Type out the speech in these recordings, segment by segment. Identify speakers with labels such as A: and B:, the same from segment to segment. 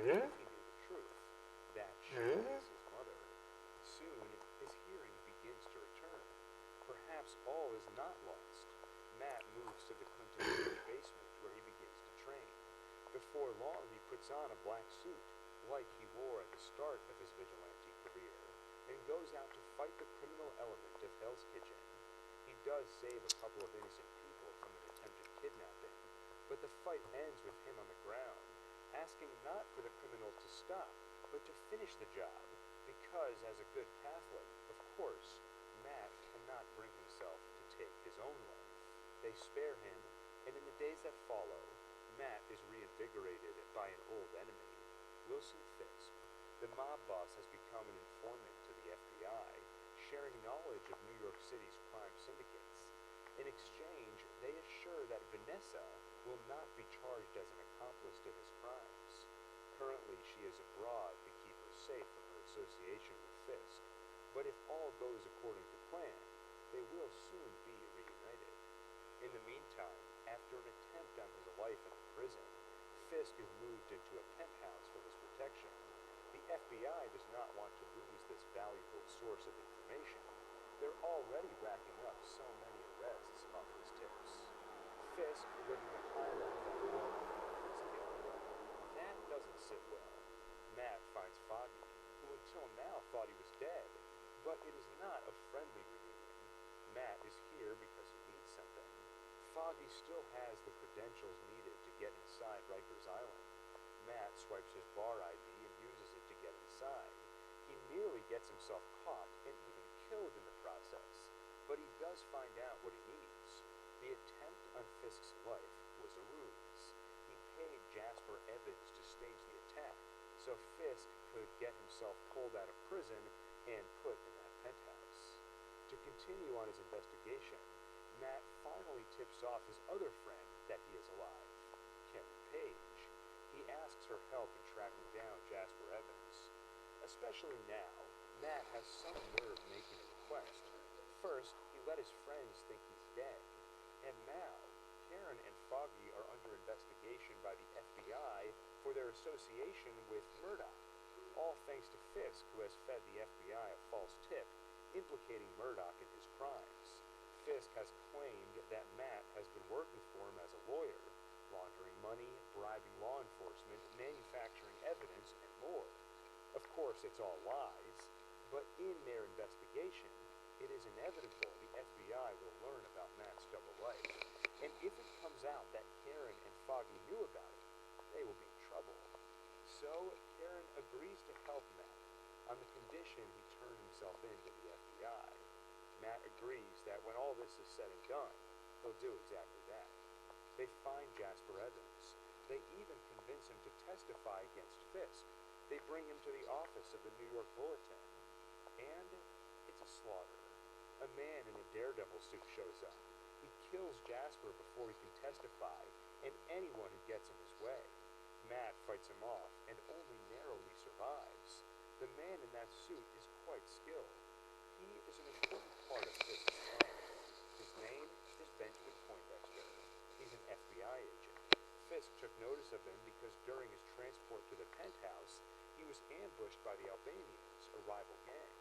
A: if he knew the truth, that she is his mother. Soon, his hearing begins to return. Perhaps all is not lost. Matt moves to the Clinton Village basement where he begins to train. Before long, he puts on a black suit, like he wore at the start of his vigilante career, and goes out to fight the criminal element of Hell's Kitchen. He does save a couple of innocent people from an attempted kidnapping, but the fight ends with him on the ground, asking not for the criminals to stop, but to finish the job, because as a good Catholic, of course, Matt cannot bring himself to take his own life. They spare him, and in the days that follow, Matt is reinvigorated by an old enemy, Wilson Fisk. The mob boss has become an informant to the FBI, sharing knowledge of New York City's crime syndicates. In exchange, they assure that Vanessa will not be charged as an accomplice to his crimes. Currently, she is abroad to keep her safe from her association with Fisk, but if all goes according to plan, they will soon be reunited. In the meantime, after an attempt on his life in prison, Fisk is moved into a penthouse for his protection. The FBI does not want to lose this valuable source of information. They're already racking up so many arrests off his tips. Fisk living a high life on the road is killed. That doesn't sit well. Matt finds Foggy, who until now thought he was dead, but it is not a friendly reunion. Matt is here because he needs something. Foggy still has the credentials needed to get inside Rikers Island. Matt swipes his bar ID and uses it to get inside. He nearly gets himself caught and even killed in the process, but he does find out what he needs. The attempt on Fisk's life was a ruse. He paid Jasper Evans to stage the attack, so Fisk could get himself pulled out of prison and put in that penthouse. To continue on his investigation, Matt finally tips off his other friend that he is alive, Karen Page. He asks her help in tracking down Jasper Evans. Especially now, Matt has some nerve making a request. First, he let his friends think he's dead, and now, Karen and Foggy are under investigation by the FBI for their association with Murdoch, all thanks to Fisk, who has fed the FBI a false tip implicating Murdoch in his crimes. Fisk has claimed that Matt has been working for him as a lawyer, laundering money, bribing law enforcement, manufacturing evidence, and more. Of course, it's all lies, but in their investigation, it is inevitable the FBI will learn about Matt's double life, and if it comes out that Karen and Foggy knew about it, they will be in trouble. So, Karen agrees to help Matt, on the condition he turn himself in to the FBI. Matt agrees that when all this is said and done, he'll do exactly that. They find Jasper Evans. They even convince him to testify against Fisk. They bring him to the office of the New York Bulletin. And it's a slaughter. A man in a daredevil suit shows up. He kills Jasper before he can testify, and anyone who gets in his way. Matt fights him off and only narrowly survives. The man in that suit is quite skilled. He is an important part of Fisk's plan. His name is Benjamin Poindexter. He's an FBI agent. Fisk took notice of him because during his transport to the penthouse, he was ambushed by the Albanians, a rival gang.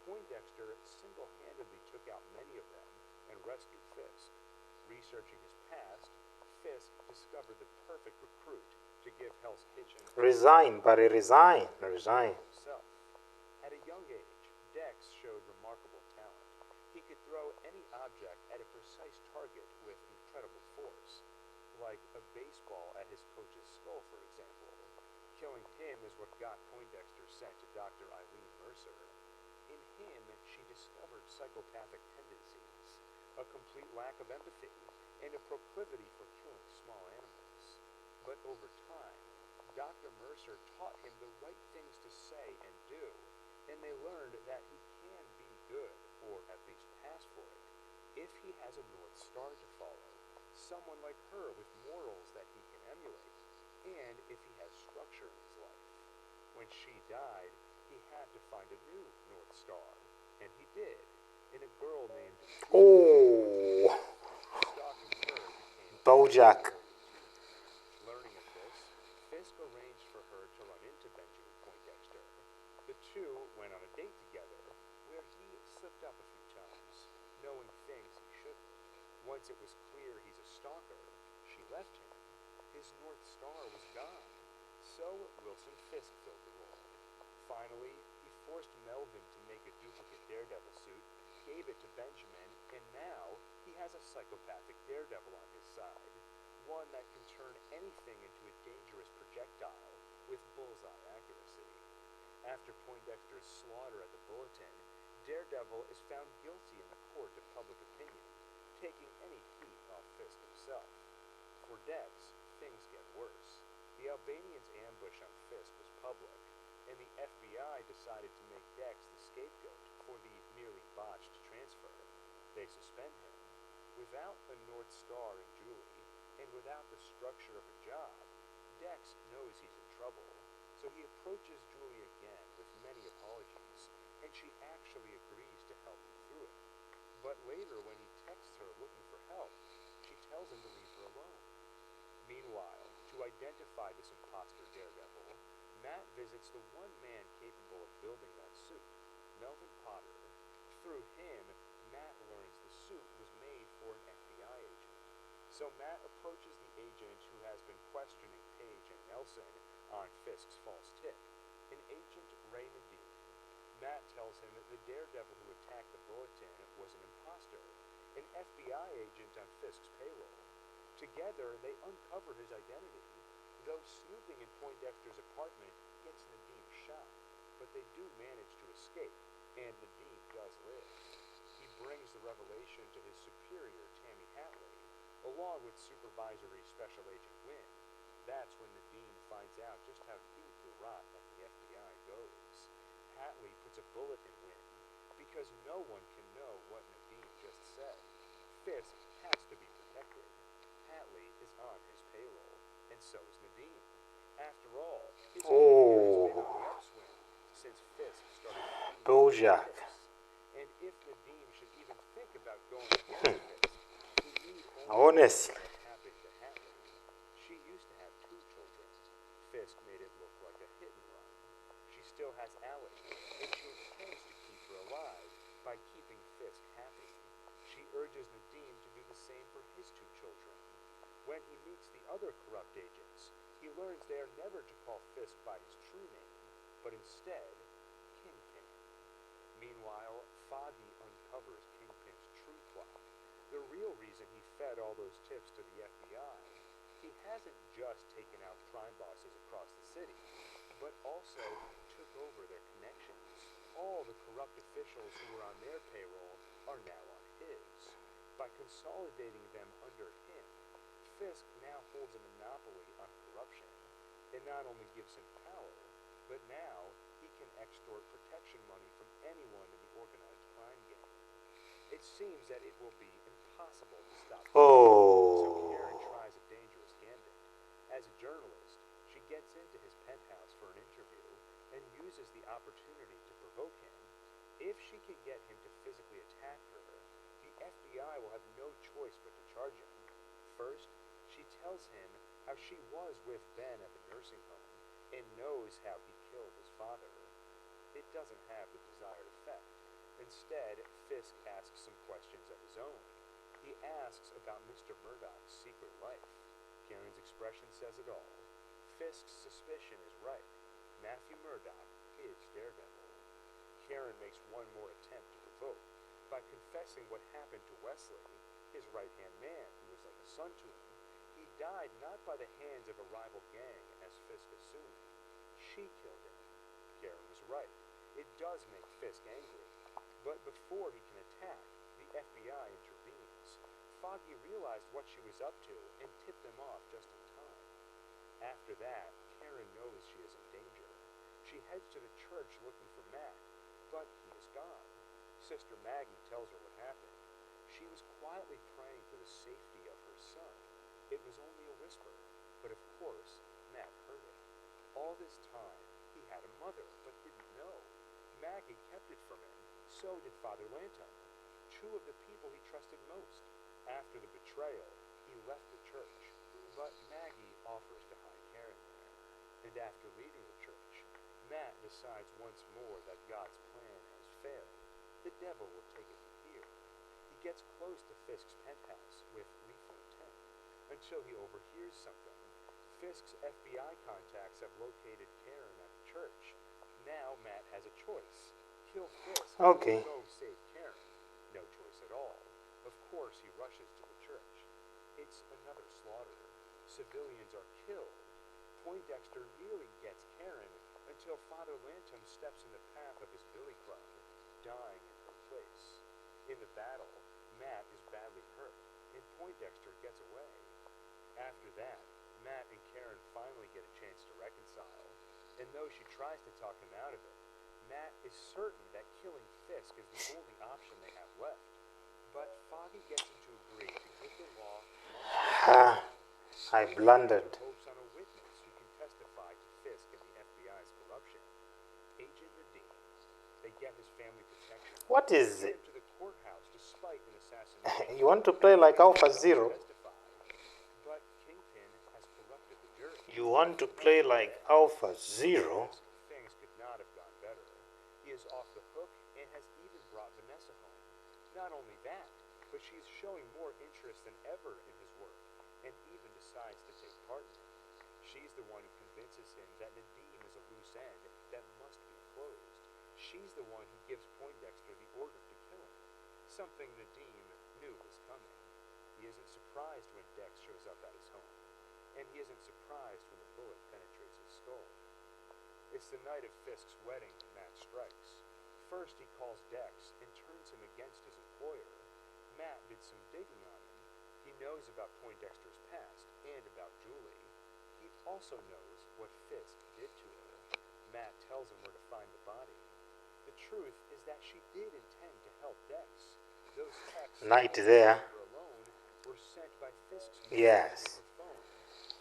A: Poindexter single-handedly took out many of them and rescued Fisk. Researching his past, Fisk discovered the perfect recruit to give Hell's Kitchen
B: Resign, buddy, resign.
A: himself. At a young age, Dex showed remarkable talent. He could throw any object at a precise target with incredible force, like a baseball at his coach's skull, for example. Killing him is what got Poindexter sent to Dr. Eileen Mercer. In him, she discovered psychopathic tendencies, a complete lack of empathy, and a proclivity for killing small animals. But over time, Dr. Mercer taught him the right things to say and do, and they learned that he can be good, or at least pass for it, if he has a North Star to follow, someone like her with morals that he can emulate, and if he has structure in his life. When she died, he had to find a new North Star, and he did, in a girl named
B: Oh,
A: Stalking her became
B: Bojack.
A: Learning of this, Fisk arranged for her to run Once it was clear he's a stalker, she left him. His North Star was gone. So Wilson Fisk filled the role. Finally, he forced Melvin to make a duplicate Daredevil suit, gave it to Benjamin, and now he has a psychopathic Daredevil on his side. One that can turn anything into a dangerous projectile with bullseye accuracy. After Poindexter's slaughter at the Bulletin, Daredevil is found guilty in the court of public opinion, taking any heat off Fisk himself. For Dex, things get worse. The Albanians' ambush on Fisk was public, and the FBI decided to make Dex the scapegoat for the nearly botched transfer. They suspend him. Without a North Star in Julie, and without the structure of a job, Dex knows he's in trouble, so he approaches Julie again with many apologies, and she actually agrees to help him through it. But later, when he texts her looking for help, she tells him to leave her alone. Meanwhile, to identify this imposter Daredevil, Matt visits the one man capable of building that suit, Melvin Potter. Through him, Matt learns the suit was made for an FBI agent. So Matt approaches the agent who has been questioning Paige and Nelson on Fisk's false tip, an agent Ray Nadeem. Matt tells him that the Daredevil who attacked the Bulletin was an imposter, an FBI agent on Fisk's payroll. Together, they uncover his identity, though snooping in Poindexter's apartment gets Nadeem shot, but they do manage to escape, and Nadeem does live. He brings the revelation to his superior, Tammy Hatley, along with Supervisory Special Agent Wynn. That's when Nadeem finds out just how deep the rot at the FBI goes. Hatley puts a bullet in Wynn, because no one can know what Nadeem just said. Fisk has to be protected. Hatley is on his payroll, and so is Nadeem. After all, his career has been on the upswing since Fisk started
B: Bojackk.
A: and if Nadeem should even think about going against Fisk, he need only
B: Honestly.
A: what happened to Hatley. She used to have 2 children. Fisk made it look like a hit and run. She still has Allie, and she intends to keep her alive by keeping Fisk happy. She urges Nadeem to do the same for his 2 children. When he meets the other corrupt agents, he learns they are never to call Fisk by his true name, but instead, Kingpin. Meanwhile, Foggy uncovers Kingpin's true plot, the real reason he fed all those tips to the FBI. He hasn't just taken out crime bosses across the city, but also took over their connections. All the corrupt officials who were on their payroll are now on his. By consolidating them under him, Fisk now holds a monopoly on corruption. It not only gives him power, but now he can extort protection money from anyone in the organized crime game. It seems that it will be impossible to stop Fisk, so Karen tries a dangerous gambit. As a journalist, she gets into his penthouse for an interview and uses the opportunity to provoke him. If she can get him to physically attack her, the FBI will have no choice but to charge him. First, she tells him how she was with Ben at the nursing home and knows how he killed his father. It doesn't have the desired effect. Instead, Fisk asks some questions of his own. He asks about Mr. Murdoch's secret life. Karen's expression says it all. Fisk's suspicion is right. Matthew Murdoch is Daredevil. Karen makes one more attempt to provoke by confessing what happened to Wesley, his right-hand man who was like a son to him. He died not by the hands of a rival gang, as Fisk assumed. She killed him. Karen was right. It does make Fisk angry. But before he can attack, the FBI intervenes. Foggy realized what she was up to and tipped them off just in time. After that, Karen knows she is in danger. She heads to the church looking for Matt, but he is gone. Sister Maggie tells her what happened. She was quietly praying for the safety of her son. It was only a whisper, but of course, Matt heard it. All this time, he had a mother, but didn't know. Maggie kept it from him. So did Father Lanton, 2 of the people he trusted most. After the betrayal, he left the church, but Maggie offers to hide Karen there. And after leaving the church, Matt decides once more that God's plan has failed. The devil will take it from here. He gets close to Fisk's penthouse with lethal intent until he overhears something. Fisk's FBI contacts have located Karen at the church. Now Matt has a choice. Kill Fisk
B: Okay.
A: or go save Karen. No choice at all. Of course he rushes to the church. It's another slaughter. Civilians are killed. Poindexter nearly gets Karen until Father Lantom steps in the path of his billy club, dying in her place. In the battle, Matt is badly hurt, and Poindexter gets away. After that, Matt and Karen finally get a chance to reconcile, and though she tries to talk him out of it, Matt is certain that killing Fisk is the only option they have left. But Foggy gets him to agree to give the law
B: Ah, I blundered.
A: hopes on a witness who can testify to Fisk and the FBI's corruption. Agent Nadim. They get his family protection.
B: What is
A: Get
B: it?
A: him to the courthouse despite an assassination.
B: You want to play like Alpha Zero?
A: Testify. But Kingpin has corrupted the jury.
B: You want to play like Alpha Zero?
A: Things could not have gone better. He is off the hook and has even brought Vanessa home. Not only that, but she's showing more interest than ever in his work, and even decides to take part in it. She's the one who convinces him that Nadim is a loose end that must be closed. She's the one who gives Poindexter the order to kill him, something Nadim knew was coming. He isn't surprised when Dex shows up at his home, and he isn't surprised when the bullet penetrates his skull. It's the night of Fisk's wedding when Matt strikes. First he calls Dex and turns him against his employer. Matt did some digging on him. He knows about Poindexter's past and about Julie. He also knows what Fisk did to her. Matt tells him where to find the body. The truth is that she did intend to help Dex. Those texts
B: Night there.
A: alone were sent by Fisk's
B: Yes.
A: phone,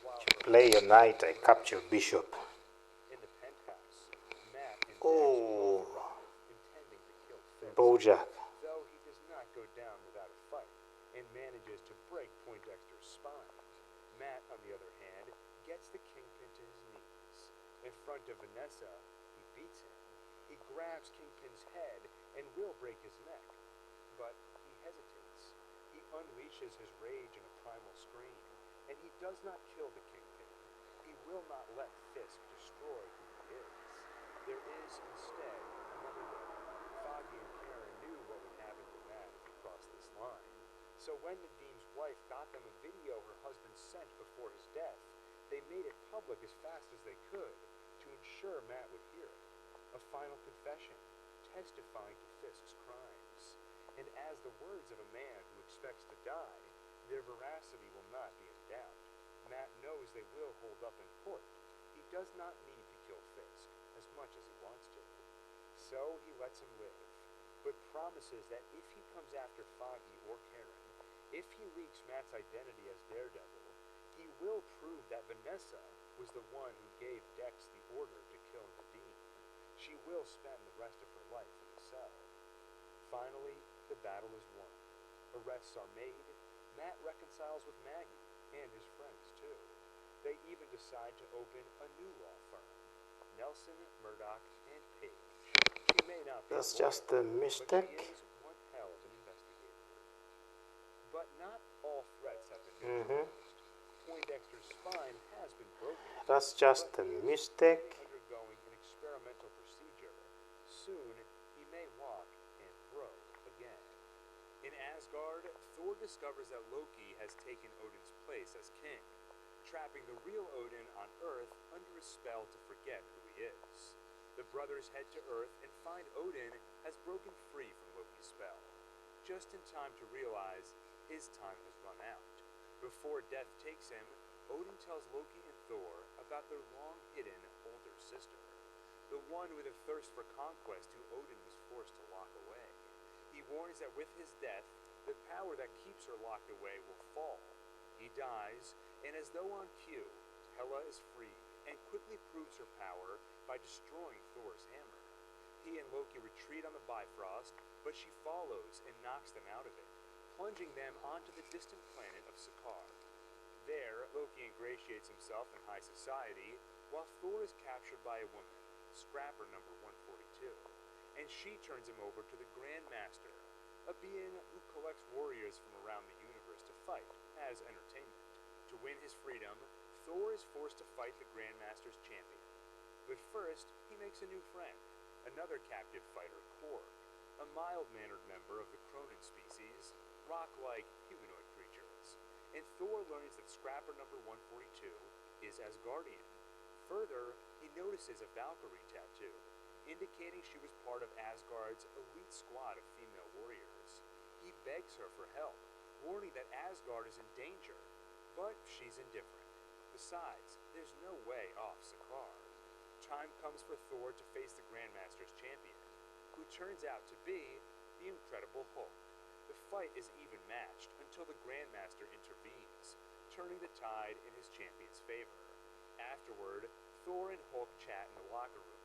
A: while
B: Play a night, I capture Bishop.
A: in the penthouse, Matt and Dex
B: Oh,
A: both arrive, intending to kill Fisk.
B: Bojackk.
A: Though he does not go down without a fight, and manages to break Poindexter's spine. Matt, on the other hand, gets the Kingpin to his knees. In front of Vanessa, he beats him. He grabs Kingpin's head and will break his neck, but he hesitates. He unleashes his rage in a primal scream, and he does not kill the Kingpin. He will not let Fisk destroy who he is. There is, instead, another way. Foggy and Karen knew what would happen to Matt if he crossed this line. So when Nadim's wife got them a video her husband sent before his death, they made it public as fast as they could to ensure Matt would hear it. A final confession, testifying to Fisk's crimes. And as the words of a man who expects to die, their veracity will not be in doubt. Matt knows they will hold up in court. He does not need to kill Fisk as much as he wants to. So he lets him live, but promises that if he comes after Foggy or Karen, if he leaks Matt's identity as Daredevil, he will prove that Vanessa was the one who gave Dex the order to kill Nadim. She will spend the rest of her life in the cell. Finally, the battle is won. Arrests are made. Matt reconciles with Maggie and his friends too. They even decide to open a new law firm, Nelson, Murdoch, and Page. She may not be
B: That's
A: a lawyer,
B: just a
A: but
B: mistake.
A: she is one hell of an investigator. But not all threats have been neutralized. Poindexter's spine has been broken.
B: That's just a
A: but he is
B: mistake.
A: undergoing an experimental procedure. Soon, he may walk and throw again. In Asgard, Thor discovers that Loki has taken Odin's place as king, trapping the real Odin on Earth under a spell to forget who he is. The brothers head to Earth and find Odin has broken free from Loki's spell, just in time to realize his time has run out. Before death takes him, Odin tells Loki and Thor about their long-hidden older sister, the one with a thirst for conquest who Odin was forced to lock away. He warns that with his death, the power that keeps her locked away will fall. He dies, and as though on cue, Hela is free and quickly proves her power by destroying Thor's hammer. He and Loki retreat on the Bifrost, but she follows and knocks them out of it, plunging them onto the distant planet of Sakaar. There, Loki ingratiates himself in high society, while Thor is captured by a woman, Scrapper number 142, and she turns him over to the Grand Master, a being who collects warriors from around the universe to fight as entertainment. To win his freedom, Thor is forced to fight the Grandmaster's champion. But first, he makes a new friend, another captive fighter, Korg, a mild-mannered member of the Cronin species, rock-like humanoid creatures. And Thor learns that Scrapper number 142 is Asgardian. Further, he notices a Valkyrie tattoo, indicating she was part of Asgard's elite squad of female warriors. He begs her for help, warning that Asgard is in danger, but she's indifferent. Besides, there's no way off Sakaar. Time comes for Thor to face the Grandmaster's champion, who turns out to be the Incredible Hulk. The fight is even matched until the Grandmaster intervenes, turning the tide in his champion's favor. Afterward, Thor and Hulk chat in the locker room,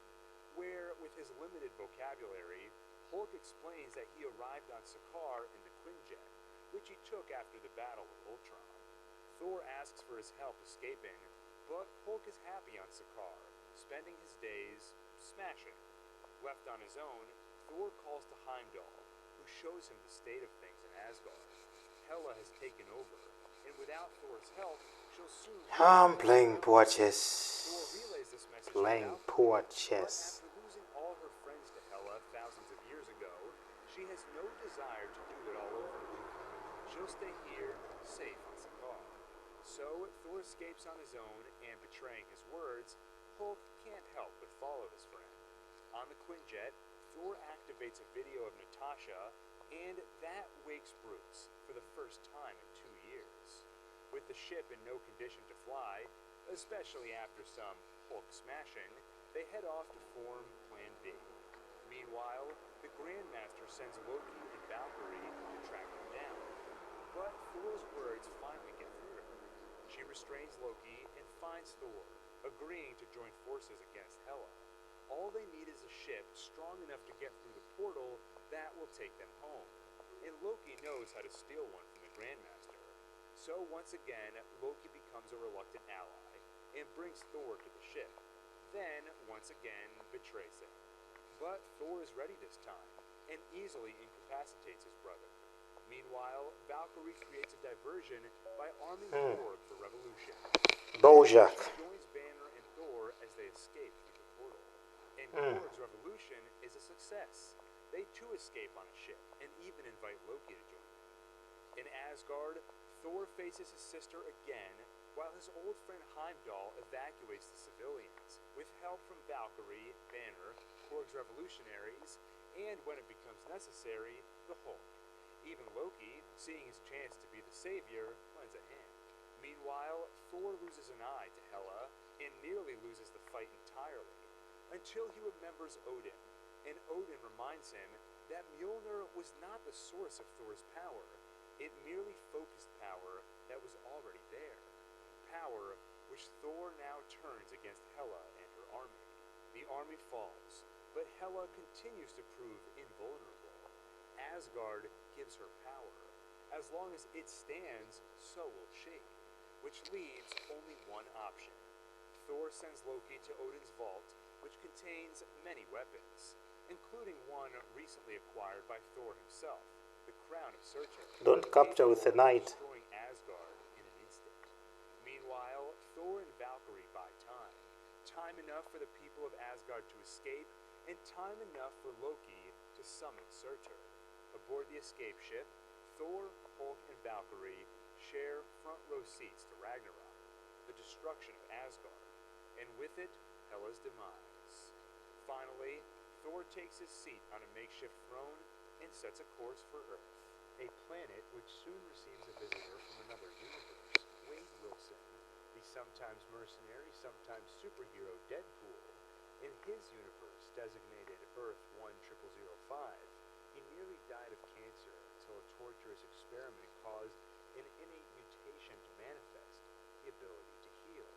A: where, with his limited vocabulary, Hulk explains that he arrived on Sakaar in the Quinjet, which he took after the battle with Ultron. Thor asks for his help escaping, but Hulk is happy on Sakaar, spending his days smashing. Left on his own, Thor calls to Heimdall, who shows him the state of things in Asgard. Hela has taken over, and without Thor's help, she'll soon...
B: I'm playing poor
A: Thor
B: chess.
A: relays this message to
B: Playing
A: Valkyrie,
B: poor
A: but
B: chess.
A: after losing all her friends to Hela thousands of years ago, she has no desire to do it all over again. She'll stay here, safe on Sakaar. So, Thor escapes on his own, and betraying his words, Hulk can't help but follow his friend. On the Quinjet, Thor activates a video of Natasha, and that wakes Bruce for the first time in 2 years. With the ship in no condition to fly, especially after some Hulk smashing, they head off to form Plan B. Meanwhile, the Grandmaster sends Loki and Valkyrie to track them down. But Thor's words finally get through to her. She restrains Loki and finds Thor, agreeing to join forces against Hela. All they need is a ship strong enough to get through the portal that will take them home. And Loki knows how to steal one from the Grandmaster. So once again, Loki becomes a reluctant ally and brings Thor to the ship. Then, once again, betrays him. But Thor is ready this time, and easily incapacitates his brother. Meanwhile, Valkyrie creates a diversion by arming Korg for revolution.
B: Bojackk.
A: She joins Banner and Thor as they escape through the portal. And Korg's revolution is a success. They too escape on a ship, and even invite Loki to join them. In Asgard, Thor faces his sister again, while his old friend Heimdall evacuates the civilians, with help from Valkyrie, Banner, Korg's revolutionaries, and when it becomes necessary, the Hulk. Even Loki, seeing his chance to be the savior, lends a hand. Meanwhile, Thor loses an eye to Hela, and nearly loses the fight entirely, until he remembers Odin, and Odin reminds him that Mjolnir was not the source of Thor's power. It merely focused power that was already there. Power which Thor now turns against Hela and her army. The army falls, but Hela continues to prove invulnerable. Asgard gives her power. As long as it stands, so will she. Which leaves only one option. Thor sends Loki to Odin's vault, which contains many weapons, including one recently acquired by Thor himself, the Crown of Surtur.
B: Don't capture with the knight.
A: Destroying Asgard in an instant. Meanwhile, Thor and Valkyrie buy time. Time enough for the people of Asgard to escape, and time enough for Loki to summon Surtur. Aboard the escape ship, Thor, Hulk, and Valkyrie share front row seats to Ragnarok, the destruction of Asgard, and with it, Hela's demise. Finally, Thor takes his seat on a makeshift throne and sets a course for Earth, a planet which soon receives a visitor from another universe, Wade Wilson, the sometimes mercenary, sometimes superhero Deadpool. In his universe, designated Earth 10005, he nearly died of cancer until a torturous experiment caused an innate mutation to manifest, the ability to heal.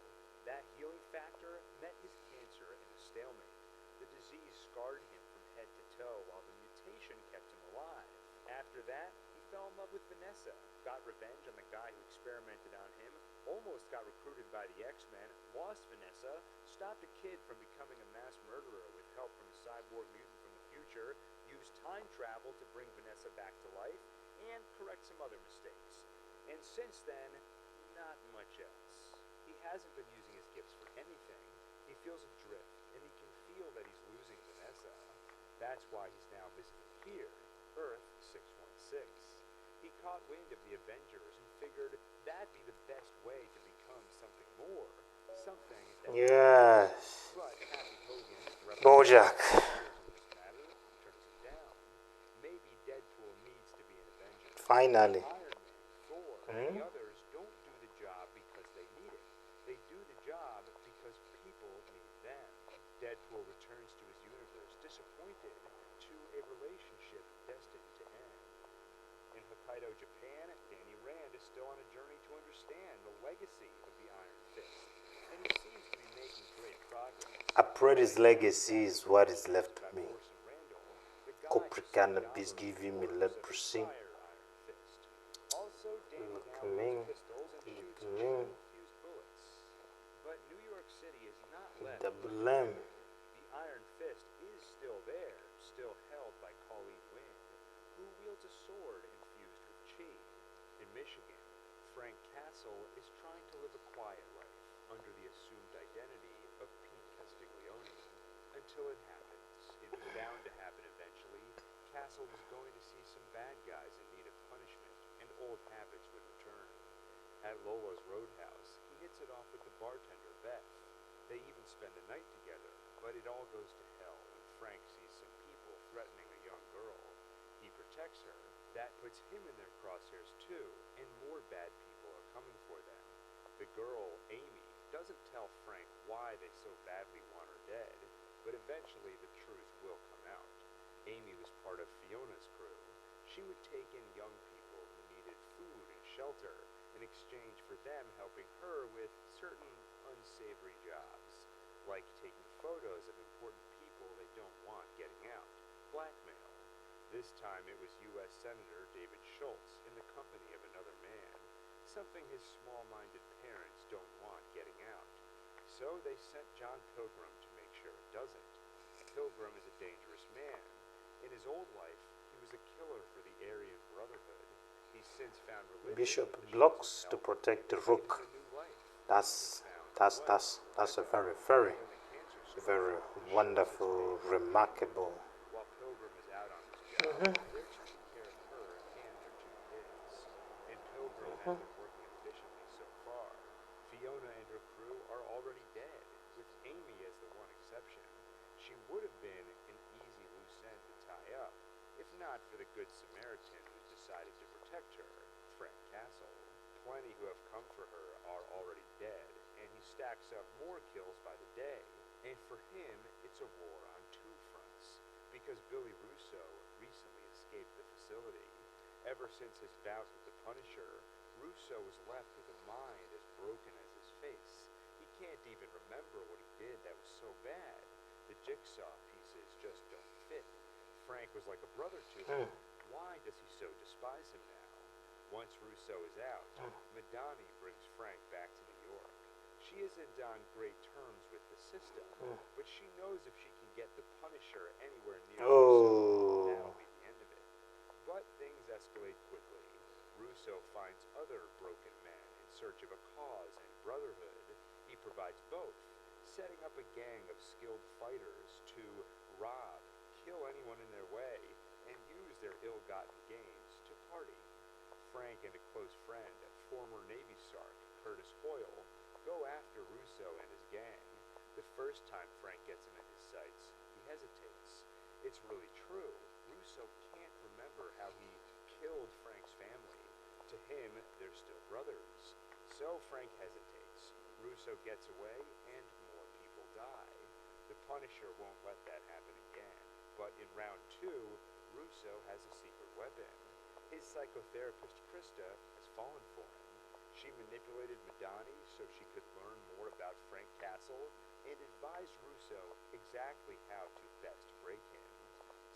A: That healing factor met his cancer in a stalemate. The disease scarred him from head to toe, while the mutation kept him alive. After that, he fell in love with Vanessa, got revenge on the guy who experimented on him, almost got recruited by the X-Men, lost Vanessa, stopped a kid from becoming a mass murderer with help from a cyborg mutant from the future, used time travel to bring Vanessa back to life and correct some other mistakes. And since then, not much else. He hasn't been using his gifts for anything. He feels adrift, and he can feel that he's losing Vanessa. That's why he's now visiting here, Earth 616. He caught wind of the Avengers and figured that'd be the best way to become something more. Something that
B: Yes.
A: but Happy Hogan,
B: Bojack.
A: in this matter, turns him down. Maybe Deadpool needs to be an Avenger.
B: Finally.
A: Iron Man, Thor, and the others don't do the job because they need it. They do the job because people need them. Deadpool returns to his universe disappointed to a relationship destined to end. In Hokkaido, Japan, Danny Rand is still on a journey to understand the legacy of the Iron Fist, and he seems to be making great progress.
B: I pray his legacy is what is left of me.
A: Orson Randall, the guy
B: Copper
A: who
B: cannabis
A: sent
B: giving me
A: others
B: leprosy.
A: of his prior Iron Fist. Also, Danny now
B: Looking,
A: owns pistols and shoots
B: looking.
A: infused bullets. But New York City is not left
B: Double M.
A: the Iron Fist is still there, still held by Colleen Wynn, who wields a sword infused with chi. In Michigan, Frank Castle is trying to live a quiet life under the assumed identity of Pete Castiglione until it happens. It was bound to happen eventually. Castle was going to see some bad guys in need of punishment, and old habits would return. At Lola's Roadhouse, he hits it off with the bartender, Beth. They even spend the night together, but it all goes to hell when Frank sees some people threatening a young girl. He protects her. That puts him in their crosshairs too, and more bad people are coming for them. The girl, Amy, doesn't tell Frank why they so badly want her dead, but eventually the truth will come out. Amy was part of Fiona's crew. She would take in young people who needed food and shelter in exchange for them helping her with certain unsavory jobs, like taking photos of important people they don't want getting out, blackmail. This time it was U.S. Senator David Schultz in the company of another man, something his small-minded parents don't want getting out. So they sent John Pilgrim to make sure it doesn't. Pilgrim is a dangerous man. In his old life, he was a killer for the Aryan Brotherhood. He's since found religion
B: Bishop
A: with the
B: blocks
A: Schultz
B: to
A: help,
B: protect the
A: and
B: rook.
A: given a new life.
B: That's
A: Found
B: that's a very very wonderful, remarkable.
A: While Pilgrim is out on his job, they're taking care of her and their two kids. And Pilgrim has been working efficiently so far. Fiona and her crew are already dead, with Amy as the one exception. She would have been an easy loose end to tie up, if not for the Good Samaritan who's decided to protect her, Frank Castle. Plenty who have come for her are already dead, and he stacks up more kills by the day. And for him, it's a war on two fronts, because Billy Russo recently escaped the facility. Ever since his bout with the Punisher, Russo was left with a mind as broken as his face. He can't even remember what he did that was so bad. The jigsaw pieces just don't fit. Frank was like a brother to him. Why does he so despise him now? Once Russo is out, Madani brings Frank back to New York. She isn't on great terms with the system, but she knows if she can get the Punisher anywhere near Russo, that'll be the end of it. But things escalate quickly. Russo finds other broken men in search of a cause and brotherhood. He provides both, setting up a gang of skilled fighters to rob, kill anyone in their way, and use their ill-gotten gains to party. Frank and a close friend, former Navy Sark Curtis Hoyle, go after Russo and his gang. The first time Frank gets him in his sights, he hesitates. It's really true. Russo can't remember how he killed Frank's family. To him, they're still brothers. So Frank hesitates. Russo gets away, and more people die. The Punisher won't let that happen again. But in round 2, Russo has a secret weapon. His psychotherapist, Krista, has fallen for him. She manipulated Madani so she could learn more about Frank Castle and advised Russo exactly how to best break him.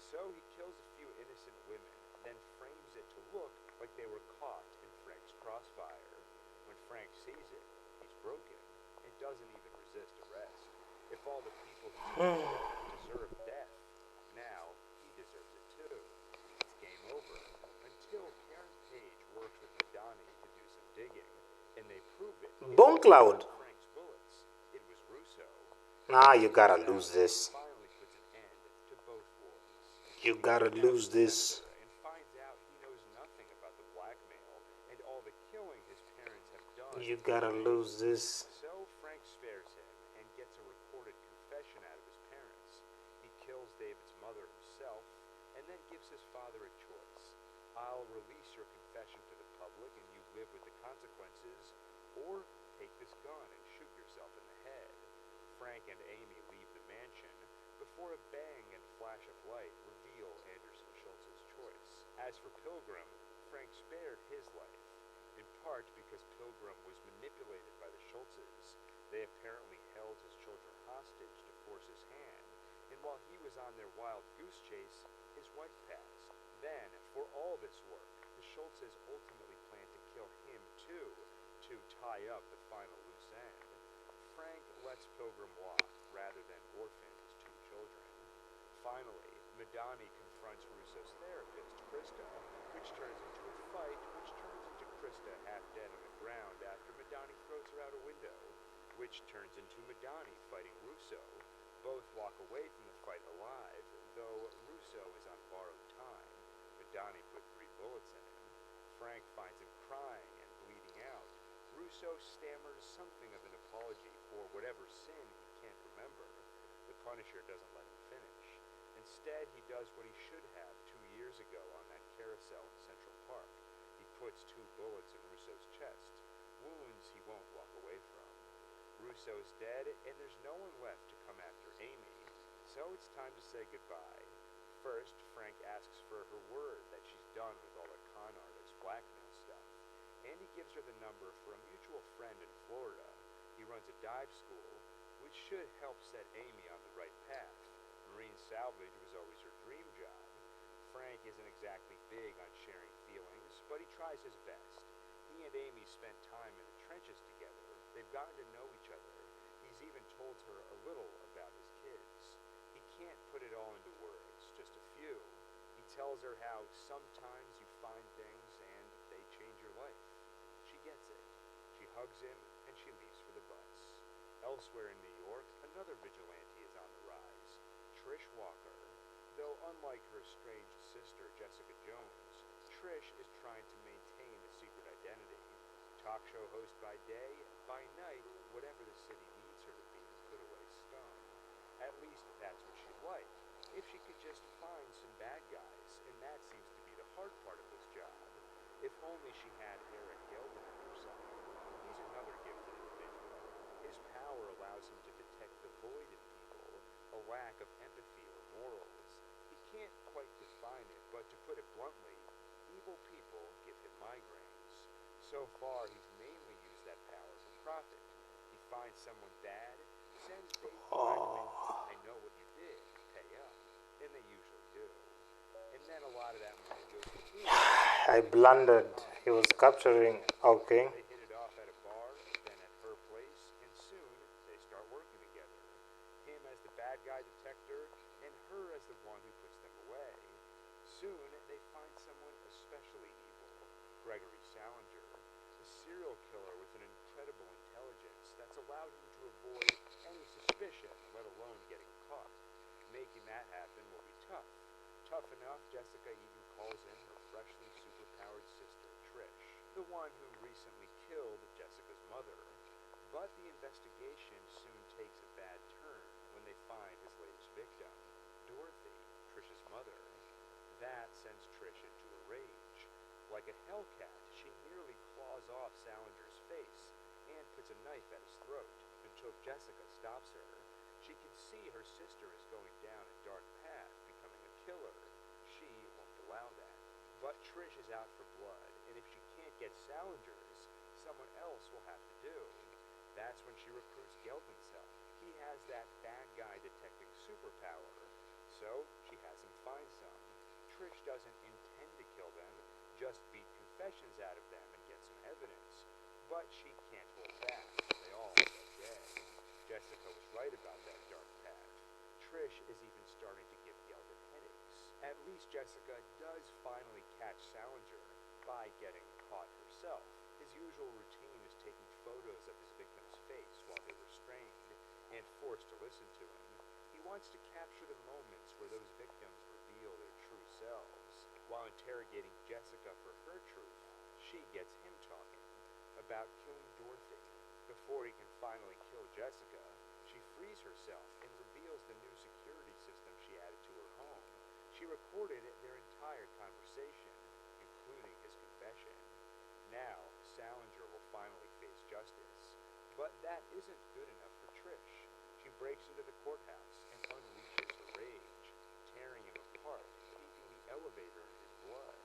A: So he kills a few innocent women, then frames it to look like they were caught in Frank's crossfire. When Frank sees it, he's broken and doesn't even resist arrest. If all the people he deserve death, now he deserves it too.
B: Bone Cloud.
A: Frank's bullets, it was Russo.
B: Ah, you gotta lose this.
A: Finally puts an end to both wars.
B: You gotta lose this.
A: And finds out he knows nothing about the blackmail and all the killing his parents have done.
B: You gotta lose this.
A: So Frank spares him and gets a recorded confession out of his parents. He kills David's mother himself and then gives his father a choice. I'll release your confession to the public and you live with the consequences, or take this gun and shoot yourself in the head. Frank and Amy leave the mansion before a bang and flash of light reveal Anderson Schultz's choice. As for Pilgrim, Frank spared his life, in part because Pilgrim was manipulated by the Schultzes. They apparently held his children hostage to force his hand, and while he was on their wild goose chase, his wife passed. Then, for all this work, the Schultzes ultimately planned to kill him too, to tie up the final loose end. Frank lets Pilgrim walk rather than orphan his two children. Finally, Madani confronts Russo's therapist, Krista, which turns into a fight, which turns into Krista half dead on the ground after Madani throws her out a window, which turns into Madani fighting Russo. Both walk away from the fight alive, though Russo is on borrowed time. Madani put 3 bullets in him. Frank finds him crying and bleeding out. Russo stammers something of an apology for whatever sin he can't remember. The Punisher doesn't let him finish. Instead, he does what he should have 2 years ago on that carousel in Central Park. He puts 2 bullets in Russo's chest, wounds he won't walk away from. Russo's dead, and there's no one left to come after Amy, so it's time to say goodbye. First, Frank asks for her word that she's done with all the con artist blackmail stuff, and he gives her the number for a mutual friend in Florida. He runs a dive school, which should help set Amy on the right path. Marine salvage was always her dream job. Frank isn't exactly big on sharing feelings, but he tries his best. He and Amy spent time in the trenches together. They've gotten to know each other. He's even told her a little about his kids. He can't put it all into words, just a few. He tells her how sometimes you find things and they change your life. She gets it. She hugs him and she leaves for the bus. Elsewhere in New York, another vigilante is on the rise, Trish Walker. Though unlike her estranged sister Jessica Jones, Trish is trying to maintain a secret identity. Talk show host by day, by night, whatever the city needs her to be to put away scum. At least that's what she'd like, if she could just find some bad guys, and that seems to be the hard part of this job. If only she had Eric Gelden on her side. He's another gifted individual. His power allows him to detect the void in people, a lack of empathy or morals. He can't quite define it, but to put it bluntly, evil people give him migraines. So far, he's mainly used that power for profit. He finds someone bad, sends bait blackmail, I know what you did, pay up. And they usually do. And then a lot of that money goes to him.
B: I blundered. He was capturing. Okay.
A: They hit it off at a bar, then at her place, and soon they start working together. Him as the bad guy detector, and her as the one who puts them away. Soon they find someone especially evil, Gregory Salinger, a serial killer with an incredible intelligence that's allowed him to avoid any suspicion, let alone getting caught. Making that happen will be tough. Tough enough, Jessica even calls in her freshly superpowered sister, Trish, the one who recently killed Jessica's mother. But the investigation soon takes a bad turn when they find his latest victim, Dorothy, Trish's mother. That sends Trish into a rage. Like a hellcat, she nearly claws off Salinger's face and puts a knife at his throat until Jessica stops her. She can see her sister is going down a dark path, becoming a killer. She won't allow that. But Trish is out for blood, and if she can't get Salinger's, someone else will have to do. That's when she recruits Gelden's help. He has that bad guy detecting superpower, so she has him find some. Trish doesn't intend to kill them, just beat confessions out of them and get some evidence. But she can't hold back. They all end up dead. Jessica was right about that dark path. Trish is even starting to give Gelden headaches. At least Jessica does finally catch Salinger by getting caught herself. His usual routine is taking photos of his victim's face while they were strained and forced to listen to him. He wants to capture the moments where those victims reveal their true selves. While interrogating Jessica for her truth, she gets him talking about killing Dorothy. Before he can finally kill Jessica, she frees herself and reveals the new security system she added to her home. She recorded their entire conversation, including his confession. Now, Salinger will finally face justice. But that isn't good enough for Trish. She breaks into the courthouse and unleashes her rage, tearing him apart, keeping the elevator in his blood.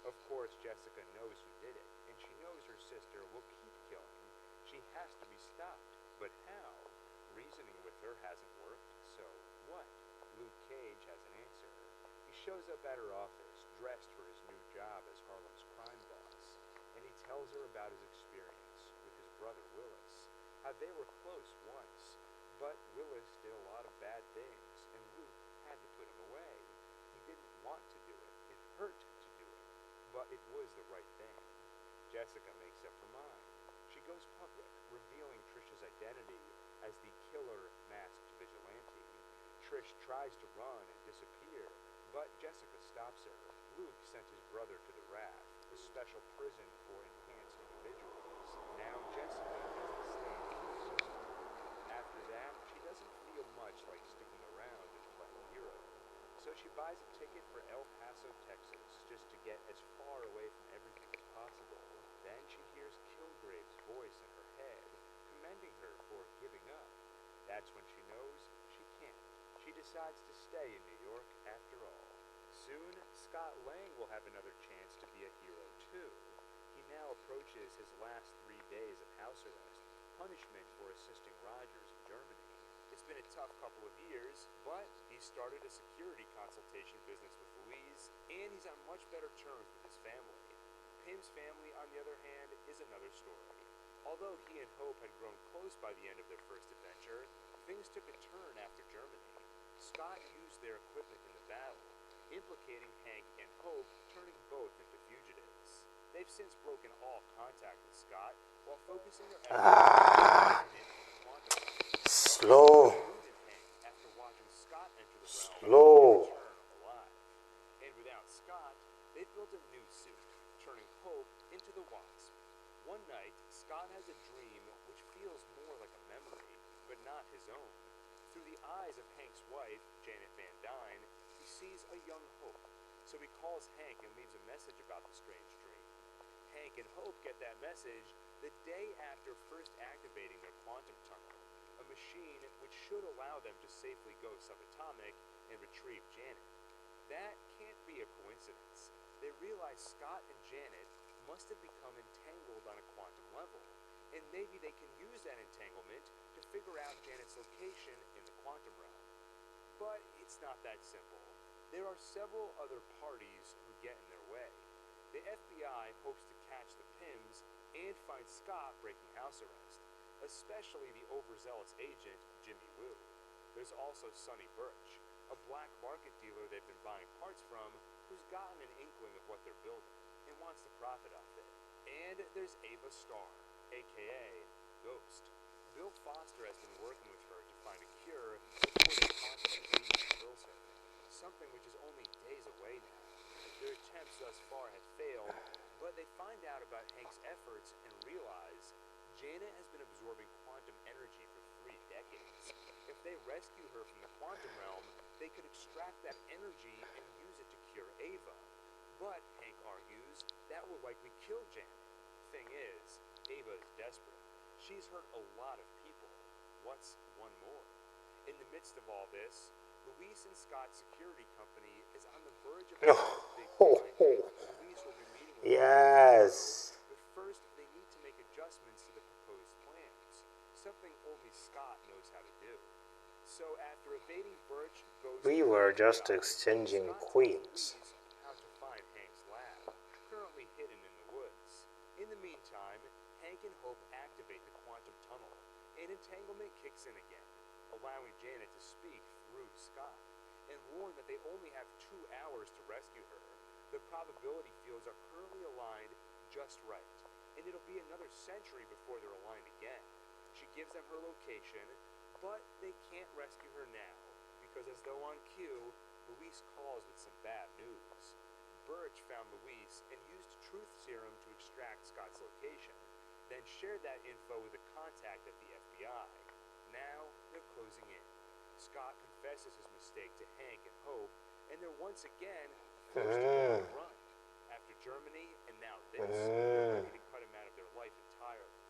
A: Of course, Jessica knows who did it, and she knows her sister will keep killing. She has to be stopped. But how? Reasoning with her hasn't worked, so what? Luke Cage has an answer. He shows up at her office, dressed for his new job as Harlem's crime boss, and he tells her about his experience with his brother Willis, how they were close once, but Willis did a lot of bad things, and Luke had to put him away. He didn't want to do it. It hurt to do it, but it was the right thing. Jessica makes up her mind. She goes public, revealing Trish's identity as the killer masked vigilante. Trish tries to run and disappear, but Jessica stops her. Luke sent his brother to the Raft, a special prison for enhanced individuals. Now Jessica has to stand for her sister. After that, she doesn't feel much like sticking around and playing hero. So she buys a ticket for El Paso, Texas, just to get as far away from everything as possible. Then she hears Kilgrave's voice in her head, commending her for giving up. That's when she knows she can't. She decides to stay in New York after all. Soon, Scott Lang will have another chance to be a hero too. He now approaches his last 3 days of house arrest, punishment for assisting Rogers in Germany. It's been a tough couple of years, but he started a security consultation business with Louise, and he's on much better terms with his family. Pim's family, on the other hand, is another story. Although he and Hope had grown close by the end of their first adventure, things took a turn after Germany. Scott used their equipment in the battle, implicating Hank and Hope, turning both into fugitives. They've since broken all contact with Scott, while focusing their efforts on quantum.
B: Slow.
A: Hank after watching Scott enter the realm
B: Slow.
A: and return alive. And without Scott, they built a new suit, turning Hope into the Wasp. One night, Scott has a dream which feels more like a memory, but not his own. Through the eyes of Hank's wife, Janet Van Dyne, he sees a young Hope, so he calls Hank and leaves a message about the strange dream. Hank and Hope get that message the day after first activating their quantum tunnel, a machine which should allow them to safely go subatomic and retrieve Janet. That can't be a coincidence. They realize Scott and Janet must have become entangled on a quantum level, and maybe they can use that entanglement to figure out Janet's location in the quantum realm. But it's not that simple. There are several other parties who get in their way. The FBI hopes to catch the Pims and find Scott breaking house arrest, especially the overzealous agent Jimmy Woo. There's also Sonny Birch, a black market dealer they've been buying parts from, who's gotten an inkling of what they're building and wants to profit off it. And there's Ava Starr, aka Ghost. Bill Foster has been working with her to find a cure before the quantum disease kills her, something which is only days away now. Their attempts thus far have failed, but they find out about Hank's efforts and realize Janet has been absorbing quantum energy for 3 decades. If they rescue her from the quantum realm, they could extract that energy and use it to cure Ava. But, Hank argues, that will likely kill Janet. Thing is, Ava is desperate. She's hurt a lot of people. What's one more? In the midst of all this, Luis and Scott's security company is on the verge of a big fight. Luis will be meeting with
B: Yes.
A: but first they need to make adjustments to the proposed plans, something only Scott knows how to do. So after evading Birch, Ghost,
B: We were just
A: Scott
B: exchanging
A: tells
B: queens.
A: Luis how to find Hank's lab, currently hidden in the woods. In the meantime, Hank and Hope activate the quantum tunnel, and entanglement kicks in again, allowing Janet to speak through Scott, and warn that they only have 2 hours to rescue her. The probability fields are currently aligned just right. and it'll be another century before they're aligned again. She gives them her location, but they can't rescue her now, because as though on cue, Luis calls with some bad news. Birch found Luis and used truth serum to extract Scott's location, then shared that info with a contact at the FBI. Now, they're closing in. Scott confesses his mistake to Hank and Hope, and they're once again forced to go on a run. After Germany, and now this, they're ready to cut him out of their life entirely.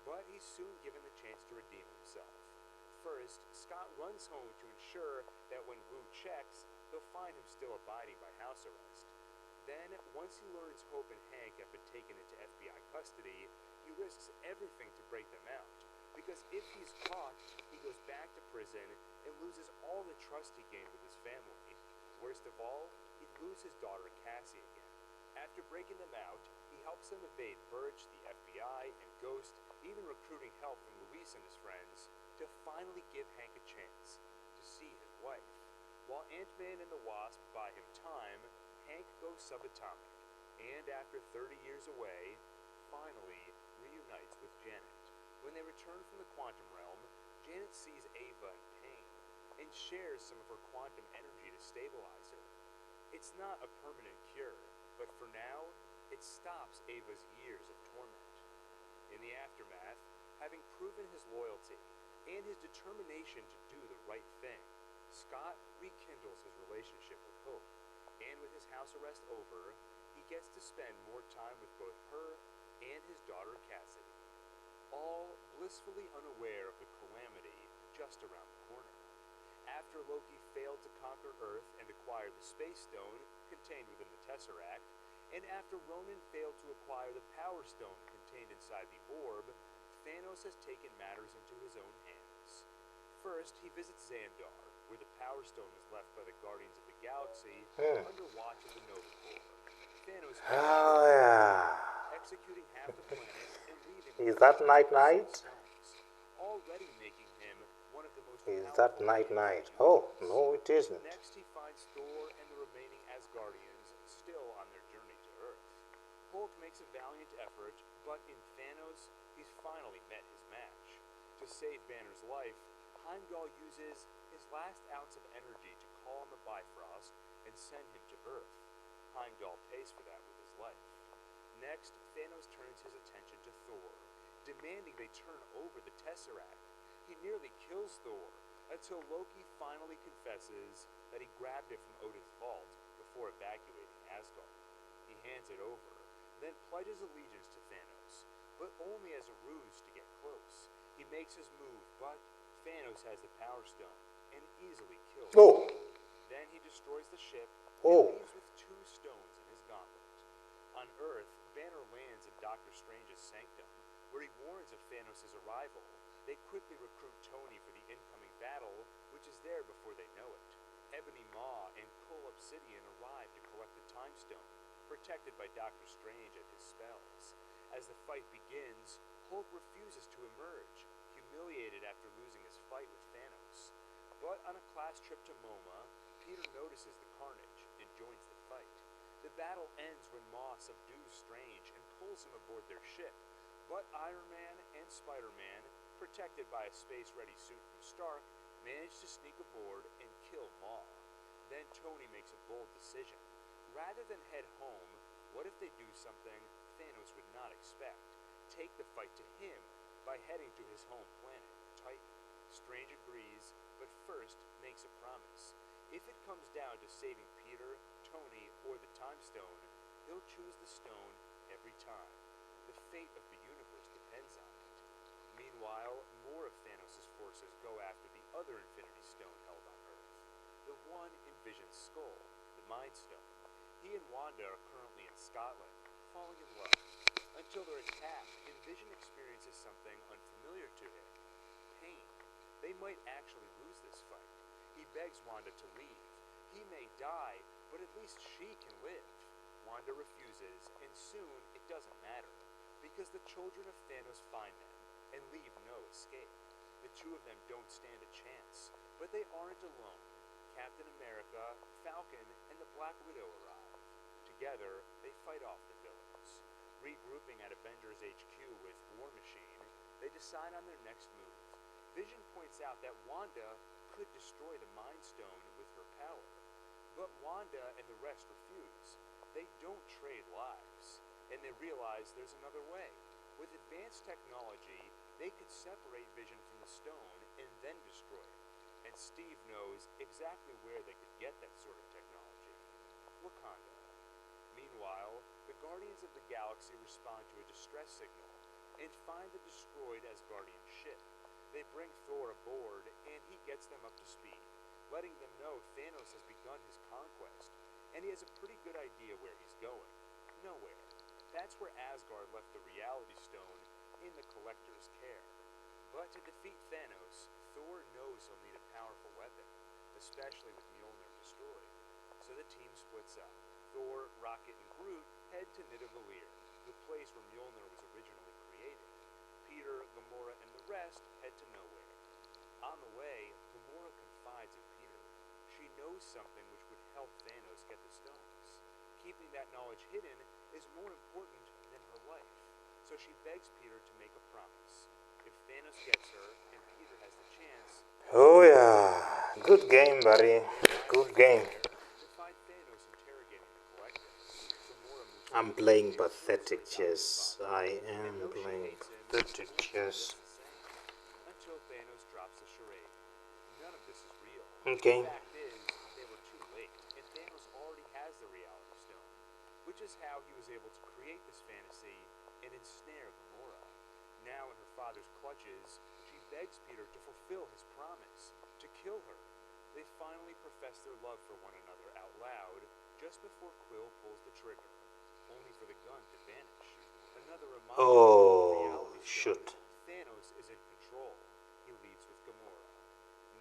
A: But he's soon given the chance to redeem himself. First, Scott runs home to ensure that when Wu checks, he'll find him still abiding by house arrest. Then, once he learns Hope and Hank have been taken into FBI custody, he risks everything to break them out. Because if he's caught, he goes back to prison and loses all the trust he gained with his family. Worst of all, he'd lose his daughter Cassie again. After breaking them out, he helps them evade Birch, the FBI, and Ghost, even recruiting help from Luis and his friends, to finally give Hank a chance to see his wife. While Ant-Man and the Wasp buy him time, Hank goes subatomic, and after 30 years away, finally reunites with Janet. When they return from the quantum realm, Janet sees Ava in pain, and shares some of her quantum energy to stabilize her. It's not a permanent cure, but for now, it stops Ava's years of torment. In the aftermath, having proven his loyalty and his determination to do the right thing, Scott rekindles his relationship with Hope, and with his house arrest over, he gets to spend more time with both her and his daughter Cassidy, all blissfully unaware of the calamity just around the corner. After Loki failed to conquer Earth and acquire the Space Stone contained within the Tesseract, and after Ronan failed to acquire the Power Stone contained inside the orb, Thanos has taken matters into his own hands. First, he visits Xandar, where the Power Stone was left by the Guardians of the Galaxy under watch of the Nova Corps. Thanos executing half the planet and leaving
B: Is that Night?
A: stones, already making him one of the most
B: Is that Night? Oh, no it isn't.
A: Next, he finds Thor and the remaining Asgardians still on their journey to Earth. Hulk makes a valiant effort, but in Thanos, he's finally met his match. To save Banner's life, Heimdall uses his last ounce of energy to call on the Bifrost and send him to Earth. Heimdall pays for that with his life. Next, Thanos turns his attention to Thor, demanding they turn over the Tesseract. He nearly kills Thor, until Loki finally confesses that he grabbed it from Odin's vault before evacuating Asgard. He hands it over, then pledges allegiance to Thanos, but only as a ruse to get close. He makes his move, but Thanos has the Power Stone and easily kills him. Then he destroys the ship and leaves with 2 stones in his gauntlet. On Earth, Banner lands in Doctor Strange's sanctum, where he warns of Thanos' arrival. They quickly recruit Tony for the incoming battle, which is there before they know it. Ebony Maw and Cole Obsidian arrive to collect the Time Stone, protected by Doctor Strange and his spells. As the fight begins, Hulk refuses to emerge, humiliated after losing his fight with Thanos. But on a class trip to MoMA, Peter notices the carnage and joins the fight. The battle ends when Maw subdues Strange and pulls him aboard their ship, but Iron Man and Spider-Man, protected by a space-ready suit from Stark, manage to sneak aboard and kill Maw. Then Tony makes a bold decision. Rather than head home, what if they do something Thanos would not expect? Take the fight to him by heading to his home planet, Titan. Strange agrees, but first makes a promise. If it comes down to saving Peter, Tony, or the Time Stone, he'll choose the stone every time. The fate of the universe depends on it. Meanwhile, more of Thanos' forces go after the other Infinity Stone held on Earth, the one in Vision's skull, the Mind Stone. He and Wanda are currently in Scotland, falling in love, until they're attacked and Vision experiences something unfamiliar to him: pain. They might actually lose this fight. He begs Wanda to leave. He may die, but at least she can live. Wanda refuses, and soon it doesn't matter, because the children of Thanos find them and leave no escape. The 2 of them don't stand a chance, but they aren't alone. Captain America, Falcon, and the Black Widow arrive. Together, they fight off the villains. Regrouping at Avengers HQ with War Machine, they decide on their next move. Vision points out that Wanda could destroy the Mind Stone with her power, but Wanda and the rest refuse. They don't trade lives, and they realize there's another way. With advanced technology, they could separate Vision from the stone and then destroy it. And Steve knows exactly where they could get that sort of technology. Wakanda. Meanwhile, the Guardians of the Galaxy respond to a distress signal and find the destroyed Asgardian ship. They bring Thor aboard, and he gets them up to speed, letting them know Thanos has begun his conquest, and he has a pretty good idea where he's going. Nowhere. That's where Asgard left the Reality Stone in the Collector's care. But to defeat Thanos, Thor knows he'll need a powerful weapon, especially with Mjolnir destroyed. So the team splits up. Thor, Rocket, and Groot head to Nidavellir, the place where Mjolnir was originally created. Peter, Gamora, and the rest head to nowhere. On the way, Gamora confides in Peter. She knows something which would help Thanos get the stones. Keeping that knowledge hidden is more important than her life, so she begs Peter to make a promise. If Thanos gets her, and Peter has the chance...
B: Oh yeah, good game, buddy. Good game.
A: ...to find Thanos interrogating the Collector. Gamora moves
B: I'm playing pathetic chess. I am playing pathetic chess.
A: until Thanos drops the charade. None of this is real.
B: Okay.
A: The fact is, they were too late, and Thanos already has the Reality Stone, which is how he was able to create this fantasy and ensnare Gamora. Now in her father's clutches, she begs Peter to fulfill his promise, to kill her. They finally profess their love for one another out loud, just before Quill pulls the trigger, only for the gun to vanish. Another reminder of the Reality Stone.
B: Shoot.
A: Thanos is in control. He leaves with Gamora.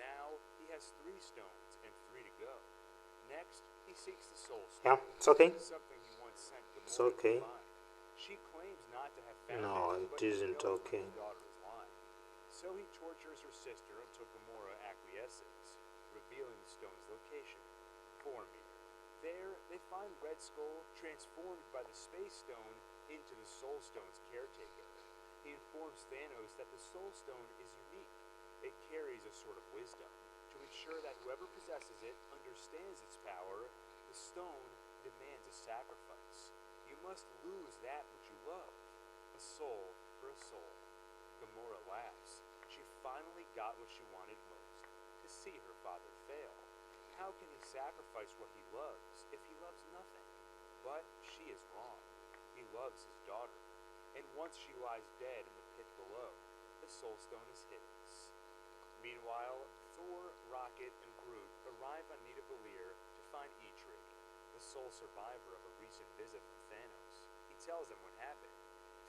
A: Now he has 3 stones and 3 to go. Next, he seeks the Soul Stone.
B: Yeah, it's okay.
A: Something he once sent Gamora
B: It's okay.
A: to find. She claims not to have found
B: No,
A: it,
B: it
A: but he
B: isn't
A: knows
B: okay.
A: his daughter is lying. So he tortures her sister until Gamora acquiesces, revealing the stone's location. Vormir. There, they find Red Skull transformed by the Space Stone into the Soul Stone's caretaker. He informs Thanos that the Soul Stone is unique. It carries a sort of wisdom. To ensure that whoever possesses it understands its power, the stone demands a sacrifice. You must lose that which you love. A soul for a soul. Gamora laughs. She finally got what she wanted most, to see her father fail. How can he sacrifice what he loves if he loves nothing? But she is wrong. He loves his daughter. And once she lies dead in the pit below, the Soul Stone is his. Meanwhile, Thor, Rocket, and Groot arrive on Nidavellir to find Eitri, the sole survivor of a recent visit from Thanos. He tells them what happened.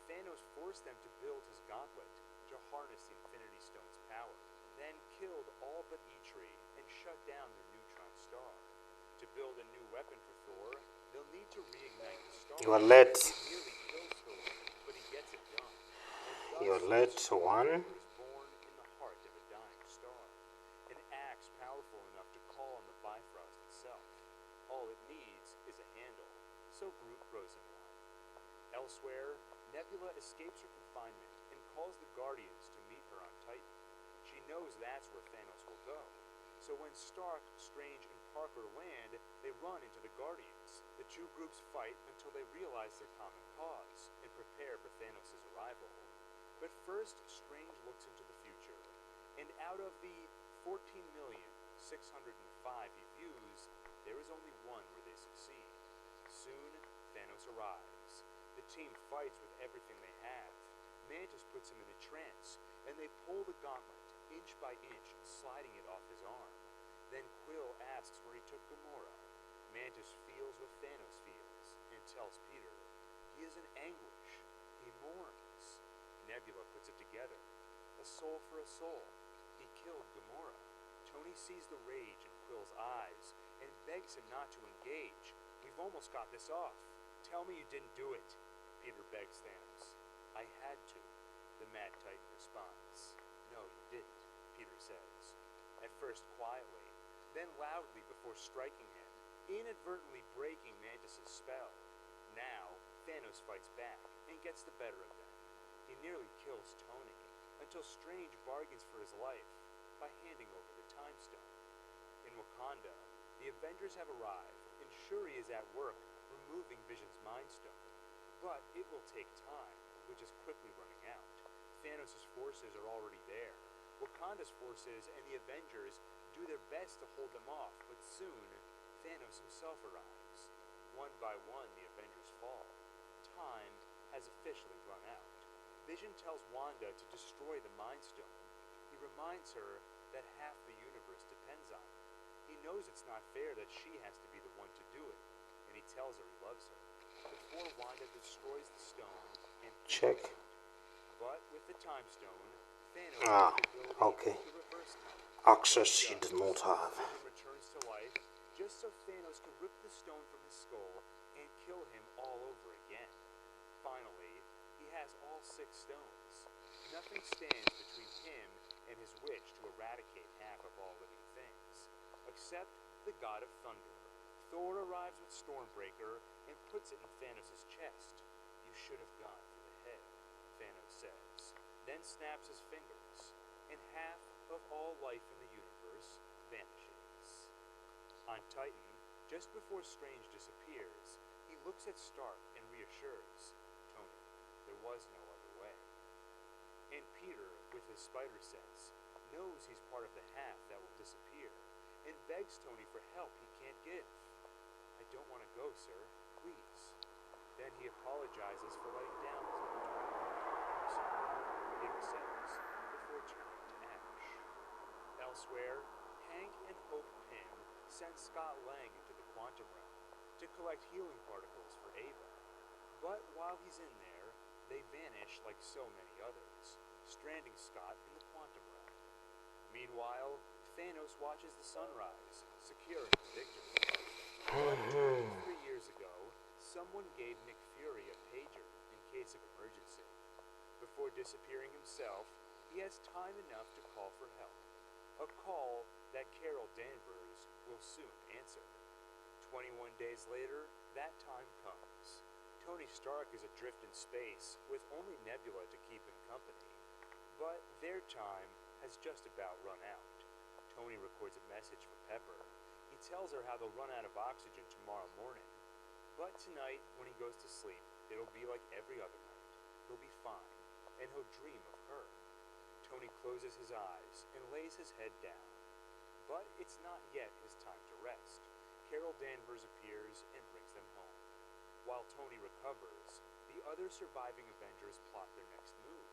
A: Thanos forced them to build his gauntlet to harness the Infinity Stone's power, then killed all but Eitri and shut down their neutron star. To build a new weapon for Thor, they'll need to reignite the star.
B: You are late.
A: He nearly kills Thor, but he gets it done.
B: You're late, one.
A: Was born in the heart of a dying star, an axe powerful enough to call on the Bifrost itself. All it needs is a handle, so Groot grows him one. Elsewhere, Nebula escapes her confinement and calls the Guardians to meet her on Titan. She knows that's where Thanos will go. So when Stark, Strange, and Parker land, they run into the Guardians. The 2 groups fight until they realize their common cause and prepare for Thanos' arrival. But first, Strange looks into the future, and out of the 14,605 he views, there is only one where they succeed. Soon, Thanos arrives. The team fights with everything they have. Mantis puts him in a trance, and they pull the gauntlet, inch by inch, sliding it off his arm. Then Quill asks where he took Gamora. Mantis feels what Thanos feels, and tells Peter, he is in anguish. He mourns. Nebula puts it together. A soul for a soul. He killed Gamora. Tony sees the rage in Quill's eyes, and begs him not to engage. We've almost got this off. Tell me you didn't do it. Peter begs Thanos. I had to, the Mad Titan responds. No, you didn't, Peter says. At first quietly, then loudly before striking him, inadvertently breaking Mantis' spell. Now, Thanos fights back and gets the better of them. He nearly kills Tony until Strange bargains for his life by handing over the Time Stone. In Wakanda, the Avengers have arrived, and Shuri is at work removing Vision's Mind Stone. But it will take time, which is quickly running out. Thanos' forces are already there. Wakanda's forces and the Avengers do their best to hold them off, but soon, Thanos himself arrives. One by one, the Avengers fall. Time has officially run out. Vision tells Wanda to destroy the Mind Stone. He reminds her that half the universe depends on it. He knows it's not fair that she has to be the one to do it, and he tells her he loves her. Before Wanda destroys the stone and
B: Check.
A: But with the Time Stone, Thanos has the ability
B: Okay.
A: to reverse time.
B: Access she did not have.
A: Vision returns to life just so Thanos can rip the stone from his skull and kill him all over again. Finally, he has all 6 stones. Nothing stands between him and his wish to eradicate half of all living things, except the god of thunder. Thor arrives with Stormbreaker and puts it in Thanos' chest. You should have gone for the head, Thanos says, then snaps his fingers, and half of all life in the universe vanishes. On Titan, just before Strange disappears, he looks at Stark and reassures Tony there was no other way. And Peter, with his spider sense, knows he's part of the half that will disappear, and begs Tony for help he can't give. I don't want to go, sir. Please. Then he apologizes for letting down his mentor. I'm sorry, Peter says, before turning to ash. Elsewhere, Hank and Hope Pym send Scott Lang into the quantum realm to collect healing particles for Ava. But while he's in there, they vanish like so many others, stranding Scott in the quantum realm. Meanwhile, Thanos watches the sunrise, securing his victory. But 23 years ago, someone gave Nick Fury a pager in case of emergency. Before disappearing himself, he has time enough to call for help. A call that Carol Danvers will soon answer. 21 days later, that time comes. Tony Stark is adrift in space with only Nebula to keep him company. But their time has just about run out. Tony records a message for Pepper. He tells her how they'll run out of oxygen tomorrow morning. But tonight, when he goes to sleep, it'll be like every other night. He'll be fine, and he'll dream of her. Tony closes his eyes and lays his head down. But it's not yet his time to rest. Carol Danvers appears and brings them home. While Tony recovers, the other surviving Avengers plot their next move.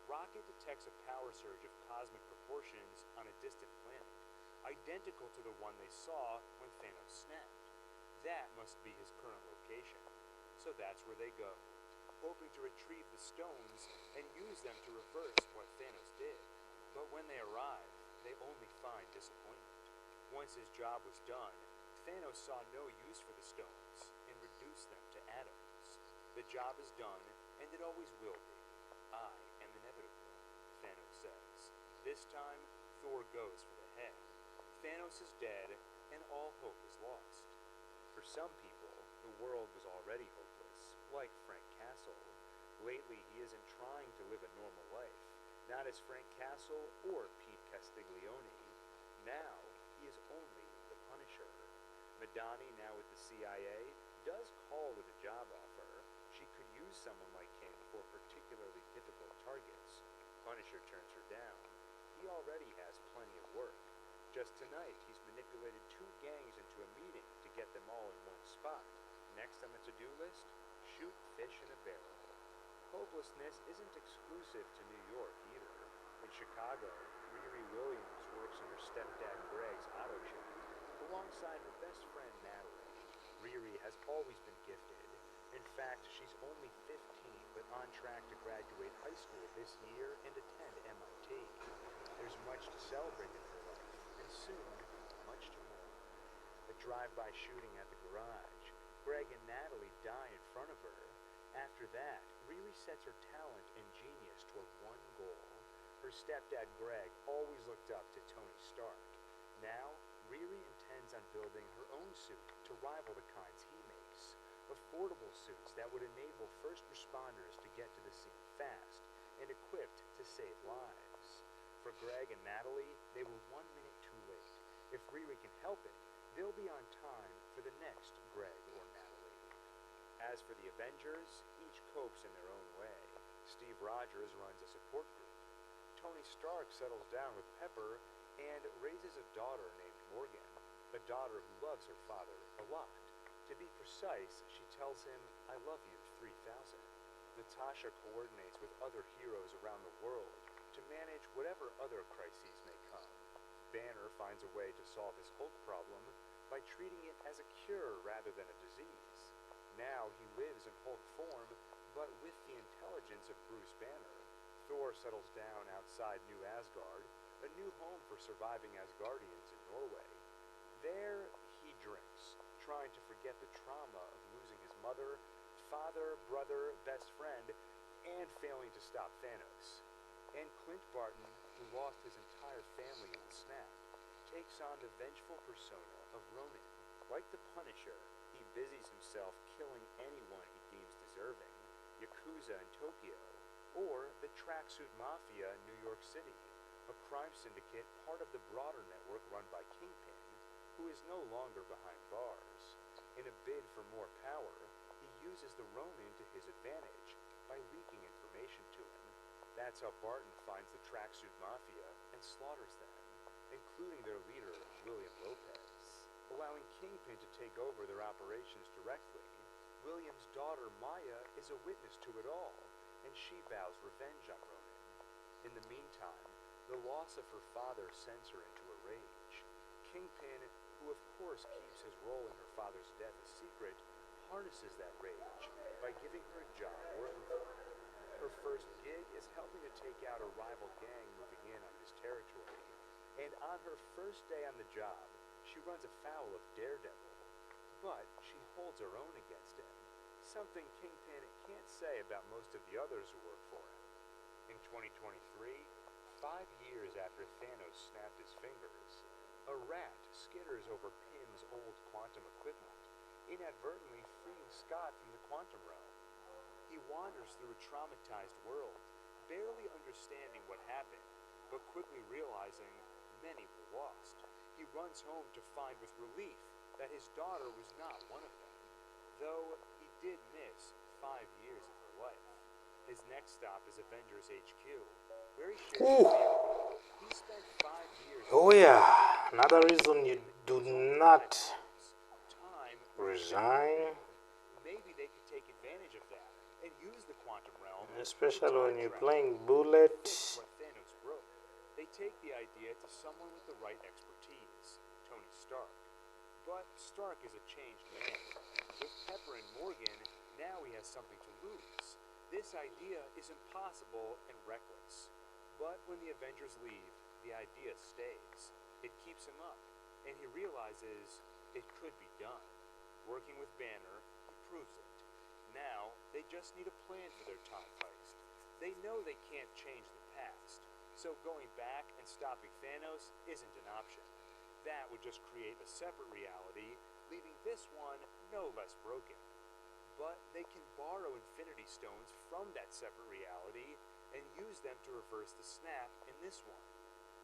A: Rocket detects a power surge of cosmic proportions on a distant planet, identical to the one they saw when Thanos snapped. That must be his current location, so that's where they go, hoping to retrieve the stones and use them to reverse what Thanos did. But when they arrive, they only find disappointment. Once his job was done, Thanos saw no use for the stones and reduced them to atoms. The job is done, and it always will be. I am inevitable, Thanos says. This time, Thor goes for the head. Thanos is dead, and all hope is lost. For some people, the world was already hopeless, like Frank Castle. Lately, he isn't trying to live a normal life, not as Frank Castle or Pete Castiglione. Now, he is only the Punisher. Madani, now with the CIA, does call with a job offer. She could use someone like him for particularly difficult targets. Punisher turns her down. He already has plenty of work. Just tonight, he's manipulated 2 gangs into a meeting to get them all in one spot. Next on the to-do list, shoot fish in a barrel. Hopelessness isn't exclusive to New York either. In Chicago, Riri Williams works in her stepdad Greg's auto shop, alongside her best friend Natalie. Riri has always been gifted. In fact, she's only 15, but on track to graduate high school this year and attend MIT. There's much to celebrate in her life, and soon, much to mourn. A drive-by shooting at the garage. Greg and Natalie die in front of her. After that, Riri sets her talent and genius toward one goal. Her stepdad Greg always looked up to Tony Stark. Now, Riri intends on building her own suit to rival the kinds he makes. affordable suits that would enable first responders to get to the scene fast and equipped to save lives. For Greg and Natalie, they were 1 minute too late. If Riri can help it, they'll be on time for the next Greg or Natalie. As for the Avengers, each copes in their own way. Steve Rogers runs a support group. Tony Stark settles down with Pepper and raises a daughter named Morgan, a daughter who loves her father a lot. To be precise, she tells him, "I love you 3,000. Natasha coordinates with other heroes around the world to manage whatever other crises may come. Banner finds a way to solve his Hulk problem by treating it as a cure rather than a disease. Now he lives in Hulk form, but with the intelligence of Bruce Banner. Thor settles down outside New Asgard, a new home for surviving Asgardians in Norway. There he drinks, trying to forget the trauma of losing his mother, father, brother, best friend, and failing to stop Thanos. And Clint Barton, who lost his entire family in the snap, takes on the vengeful persona of Ronin. Like the Punisher, he busies himself killing anyone he deems deserving, Yakuza in Tokyo, or the Tracksuit Mafia in New York City, a crime syndicate part of the broader network run by Kingpin, who is no longer behind bars. In a bid for more power, he uses the Ronin to his advantage by leaking information to him. That's how Barton finds the Tracksuit Mafia and slaughters them, including their leader, William Lopez. Allowing Kingpin to take over their operations directly, William's daughter Maya is a witness to it all, and she vows revenge on Ronin. In the meantime, the loss of her father sends her into a rage. Kingpin, who of course keeps his role in her father's death a secret, harnesses that rage by giving her a job working for him. Her first gig is helping to take out a rival gang moving in on his territory, and on her first day on the job, she runs afoul of Daredevil, but she holds her own against him, something Kingpin can't say about most of the others who work for him. In 2023, 5 years after Thanos snapped his fingers, a rat skitters over Pym's old quantum equipment, inadvertently freeing Scott from the quantum realm. He wanders through a traumatized world, barely understanding what happened, but quickly realizing many were lost. He runs home to find with relief that his daughter was not one of them, though he did miss 5 years of her life. His next stop is Avengers HQ, where he shares he spent 5 years.
B: Oh yeah, another reason you do not
A: time
B: resign,
A: maybe they could take advantage of that and use the quantum realm,
B: especially when you're playing Bullet.
A: what Thanos broke. They take the idea to someone with the right expertise, Tony Stark. But Stark is a changed man. With Pepper and Morgan, now he has something to lose. This idea is impossible and reckless. But when the Avengers leave, the idea stays. It keeps him up, and he realizes it could be done. Working with Banner, he proves it. Now, they just need a plan for their time heist. They know they can't change the past, so going back and stopping Thanos isn't an option. That would just create a separate reality, leaving this one no less broken. But they can borrow Infinity Stones from that separate reality and use them to reverse the snap in this one.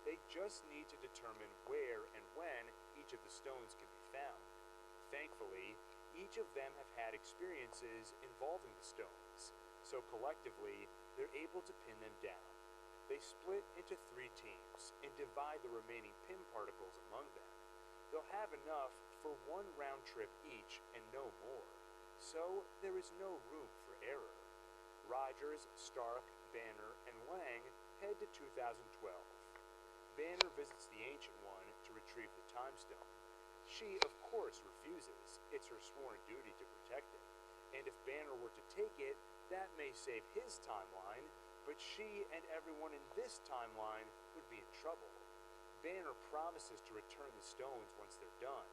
A: They just need to determine where and when each of the stones can be found. Thankfully, each of them have had experiences involving the stones, so collectively, they're able to pin them down. They split into 3 teams and divide the remaining pin particles among them. They'll have enough for 1 round trip each and no more, so there is no room for error. Rogers, Stark, Banner, and Lang head to 2012. Banner visits the Ancient One to retrieve the Time Stone. She, of course, refuses. It's her sworn duty to protect it. And if Banner were to take it, that may save his timeline, but she and everyone in this timeline would be in trouble. Banner promises to return the stones once they're done,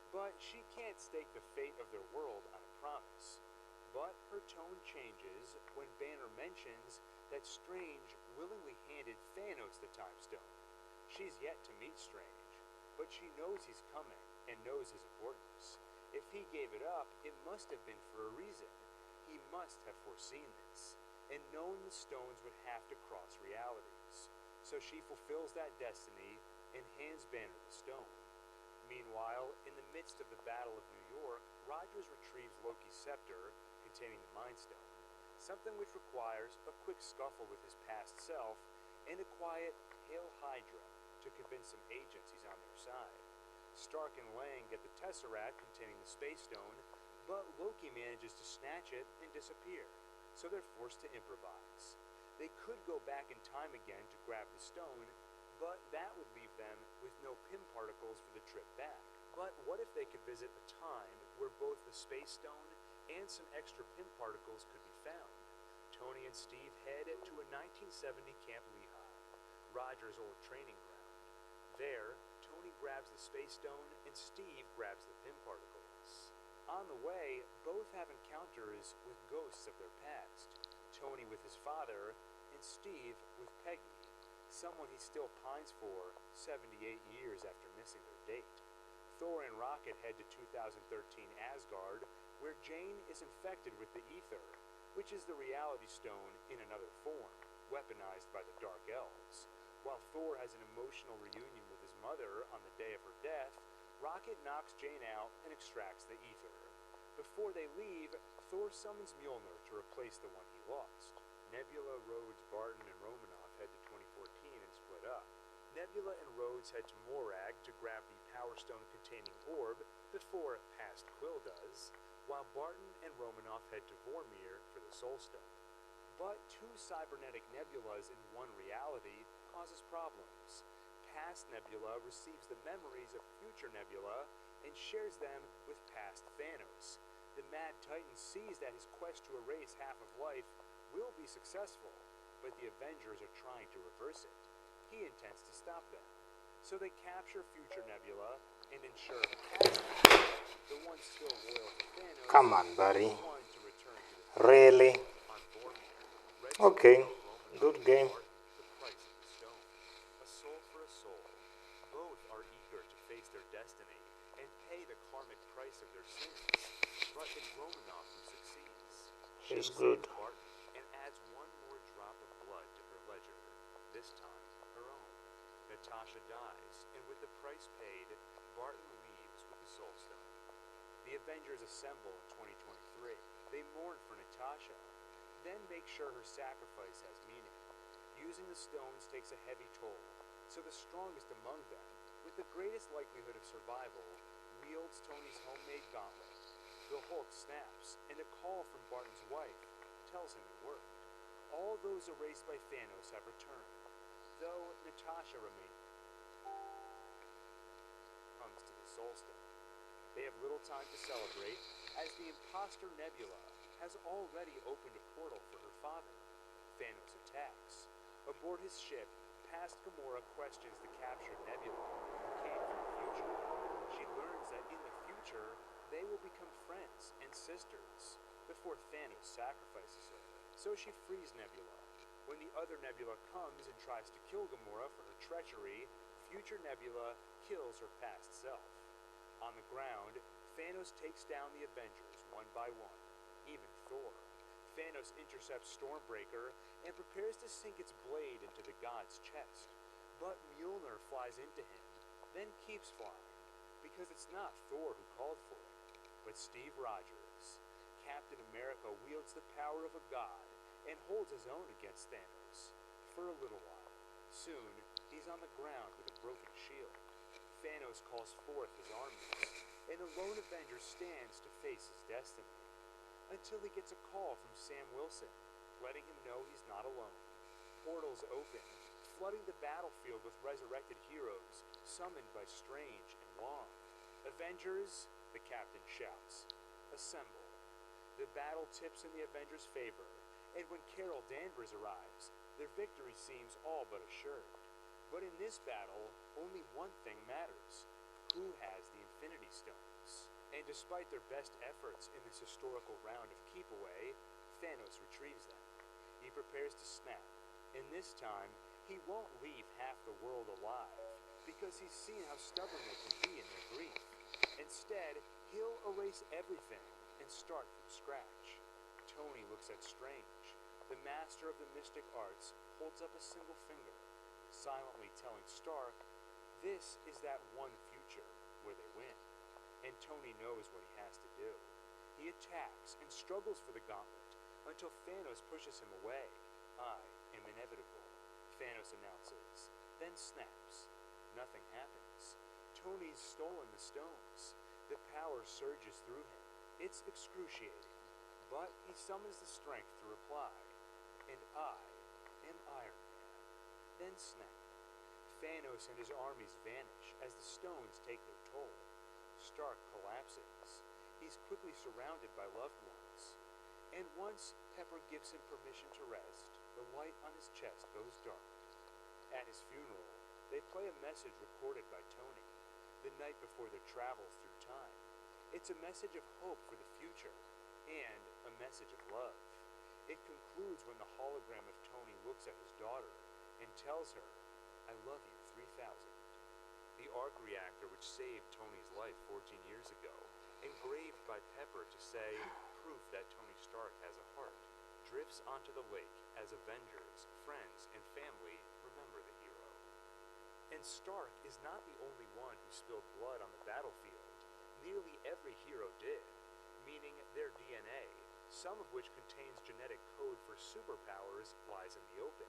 A: but she can't stake the fate of their world on a promise. But her tone changes when Banner mentions that Strange willingly handed Thanos the Time Stone. She's yet to meet Strange, but she knows he's coming and knows his importance. If he gave it up, it must have been for a reason. He must have foreseen this, and known the stones would have to cross realities. So she fulfills that destiny and hands Banner the stone. Meanwhile, in the midst of the Battle of New York, Rogers retrieves Loki's scepter containing the Mind Stone, something which requires a quick scuffle with his past self and a quiet "Hail Hydra" to convince some agents he's on their side. Stark and Lang get the Tesseract containing the Space Stone, but Loki manages to snatch it and disappear, so they're forced to improvise. They could go back in time again to grab the stone, but that would leave them with no Pym particles for the trip back. But what if they could visit a time where both the Space Stone and some extra Pym particles could be found? Tony and Steve head to a 1970 Camp Lehigh, Roger's old training ground. There, Tony grabs the Space Stone and Steve grabs the Pym particles. On the way, both have encounters with ghosts of their past. Tony with his father, and Steve with Peggy, someone he still pines for 78 years after missing their date. Thor and Rocket head to 2013 Asgard, where Jane is infected with the Ether, which is the Reality Stone in another form, weaponized by the Dark Elves. While Thor has an emotional reunion with his mother on the day of her death, Rocket knocks Jane out and extracts the Ether. Before they leave, Thor summons Mjolnir to replace the one he lost. Nebula, Rhodes, Barton, and Romanoff head to 2014 and split up. Nebula and Rhodes head to Morag to grab the Power Stone-containing orb before past Quill does, while Barton and Romanoff head to Vormir for the Soul Stone. But two cybernetic nebulas in one reality causes problems. Past Nebula receives the memories of future Nebula and shares them with past Thanos. The Mad Titan sees that his quest to erase half of life will be successful, but the Avengers are trying to reverse it. He intends to stop them. So they capture future Nebula and ensure past Nebula, the one still loyal to Thanos,
B: Come on, buddy.
A: is one to return to the
B: Really?
A: on Vormir. Red
B: Okay,
A: Skull and
B: good
A: Romanoff
B: game.
A: bargain the price of the stone. A soul for a soul. Both are eager to face their destiny and pay the karmic price of their sins. But it's Romanoff who succeeds. She
B: She's good.
A: saves Barton and adds one more drop of blood to her ledger, this time her own. Natasha dies, and with the price paid, Barton leaves with the Soul Stone. The Avengers assemble in 2023. They mourn for Natasha, then make sure her sacrifice has meaning. Using the stones takes a heavy toll, so the strongest among them, with the greatest likelihood of survival, wields Tony's homemade gauntlet. The Hulk snaps, and a call from Barton's wife tells him it worked. All those erased by Thanos have returned, though Natasha remains comes to the Soul Stone. They have little time to celebrate, as the imposter Nebula has already opened a portal for her father. Thanos attacks. Aboard his ship, past Gamora questions the captured Nebula, who came from the future. She learns that in the future, they will become friends and sisters before Thanos sacrifices her. So she frees Nebula. When the other Nebula comes and tries to kill Gamora for her treachery, future Nebula kills her past self. On the ground, Thanos takes down the Avengers one by one, even Thor. Thanos intercepts Stormbreaker and prepares to sink its blade into the god's chest. But Mjolnir flies into him, then keeps flying, because it's not Thor who called for it, but Steve Rogers. Captain America wields the power of a god and holds his own against Thanos for a little while. Soon, he's on the ground with a broken shield. Thanos calls forth his armies, and the lone Avenger stands to face his destiny, until he gets a call from Sam Wilson, letting him know he's not alone. Portals open, flooding the battlefield with resurrected heroes, summoned by Strange and Wong. Avengers, the captain shouts, assemble. The battle tips in the Avengers' favor, and when Carol Danvers arrives, their victory seems all but assured. But in this battle, only one thing matters: who has the Infinity Stones? And despite their best efforts in this historical round of keep away, Thanos retrieves them. He prepares to snap, and this time, he won't leave half the world alive, because he's seen how stubborn they can be in their grief. Instead, He'll erase everything and start from scratch. Tony looks at Strange. The master of the mystic arts holds up a single finger, silently telling Stark, this is that one future where they win. And Tony knows what he has to do. He attacks and struggles for the gauntlet until Thanos pushes him away. I am inevitable, Thanos announces, then snaps. Nothing happens. Tony's stolen the stones. The power surges through him. It's excruciating, but he summons the strength to reply. And I am Iron Man. Then snap. Thanos and his armies vanish as the stones take their toll. Stark collapses. He's quickly surrounded by loved ones. And once Pepper gives him permission to rest, the light on his chest goes dark. At his funeral, they play a message recorded by Tony, the night before their travels through time. It's a message of hope for the future, and a message of love. It concludes when the hologram of Tony looks at his daughter and tells her, I love you 3000. The arc reactor which saved Tony's life 14 years ago, engraved by Pepper to say, proof that Tony Stark has a heart, drifts onto the lake as Avengers, friends, and family remember the hero. And Stark is not the only one who spilled blood on the battlefield. Nearly every hero did, meaning their DNA, some of which contains genetic code for superpowers, lies in the open.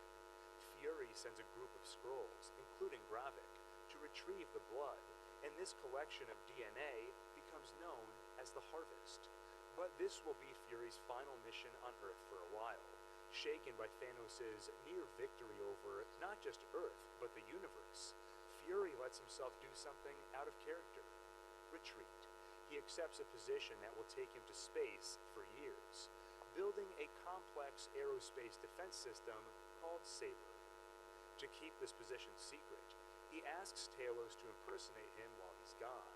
A: Fury sends a group of Skrulls, including Gravik, to retrieve the blood, and this collection of DNA becomes known as the Harvest. But this will be Fury's final mission on Earth for a while, shaken by Thanos' near victory over not just Earth, but the universe. Fury lets himself do something out of character. Retreat. He accepts a position that will take him to space for years, building a complex aerospace defense system called Saber. To keep this position secret, he asks Talos to impersonate him while he's gone,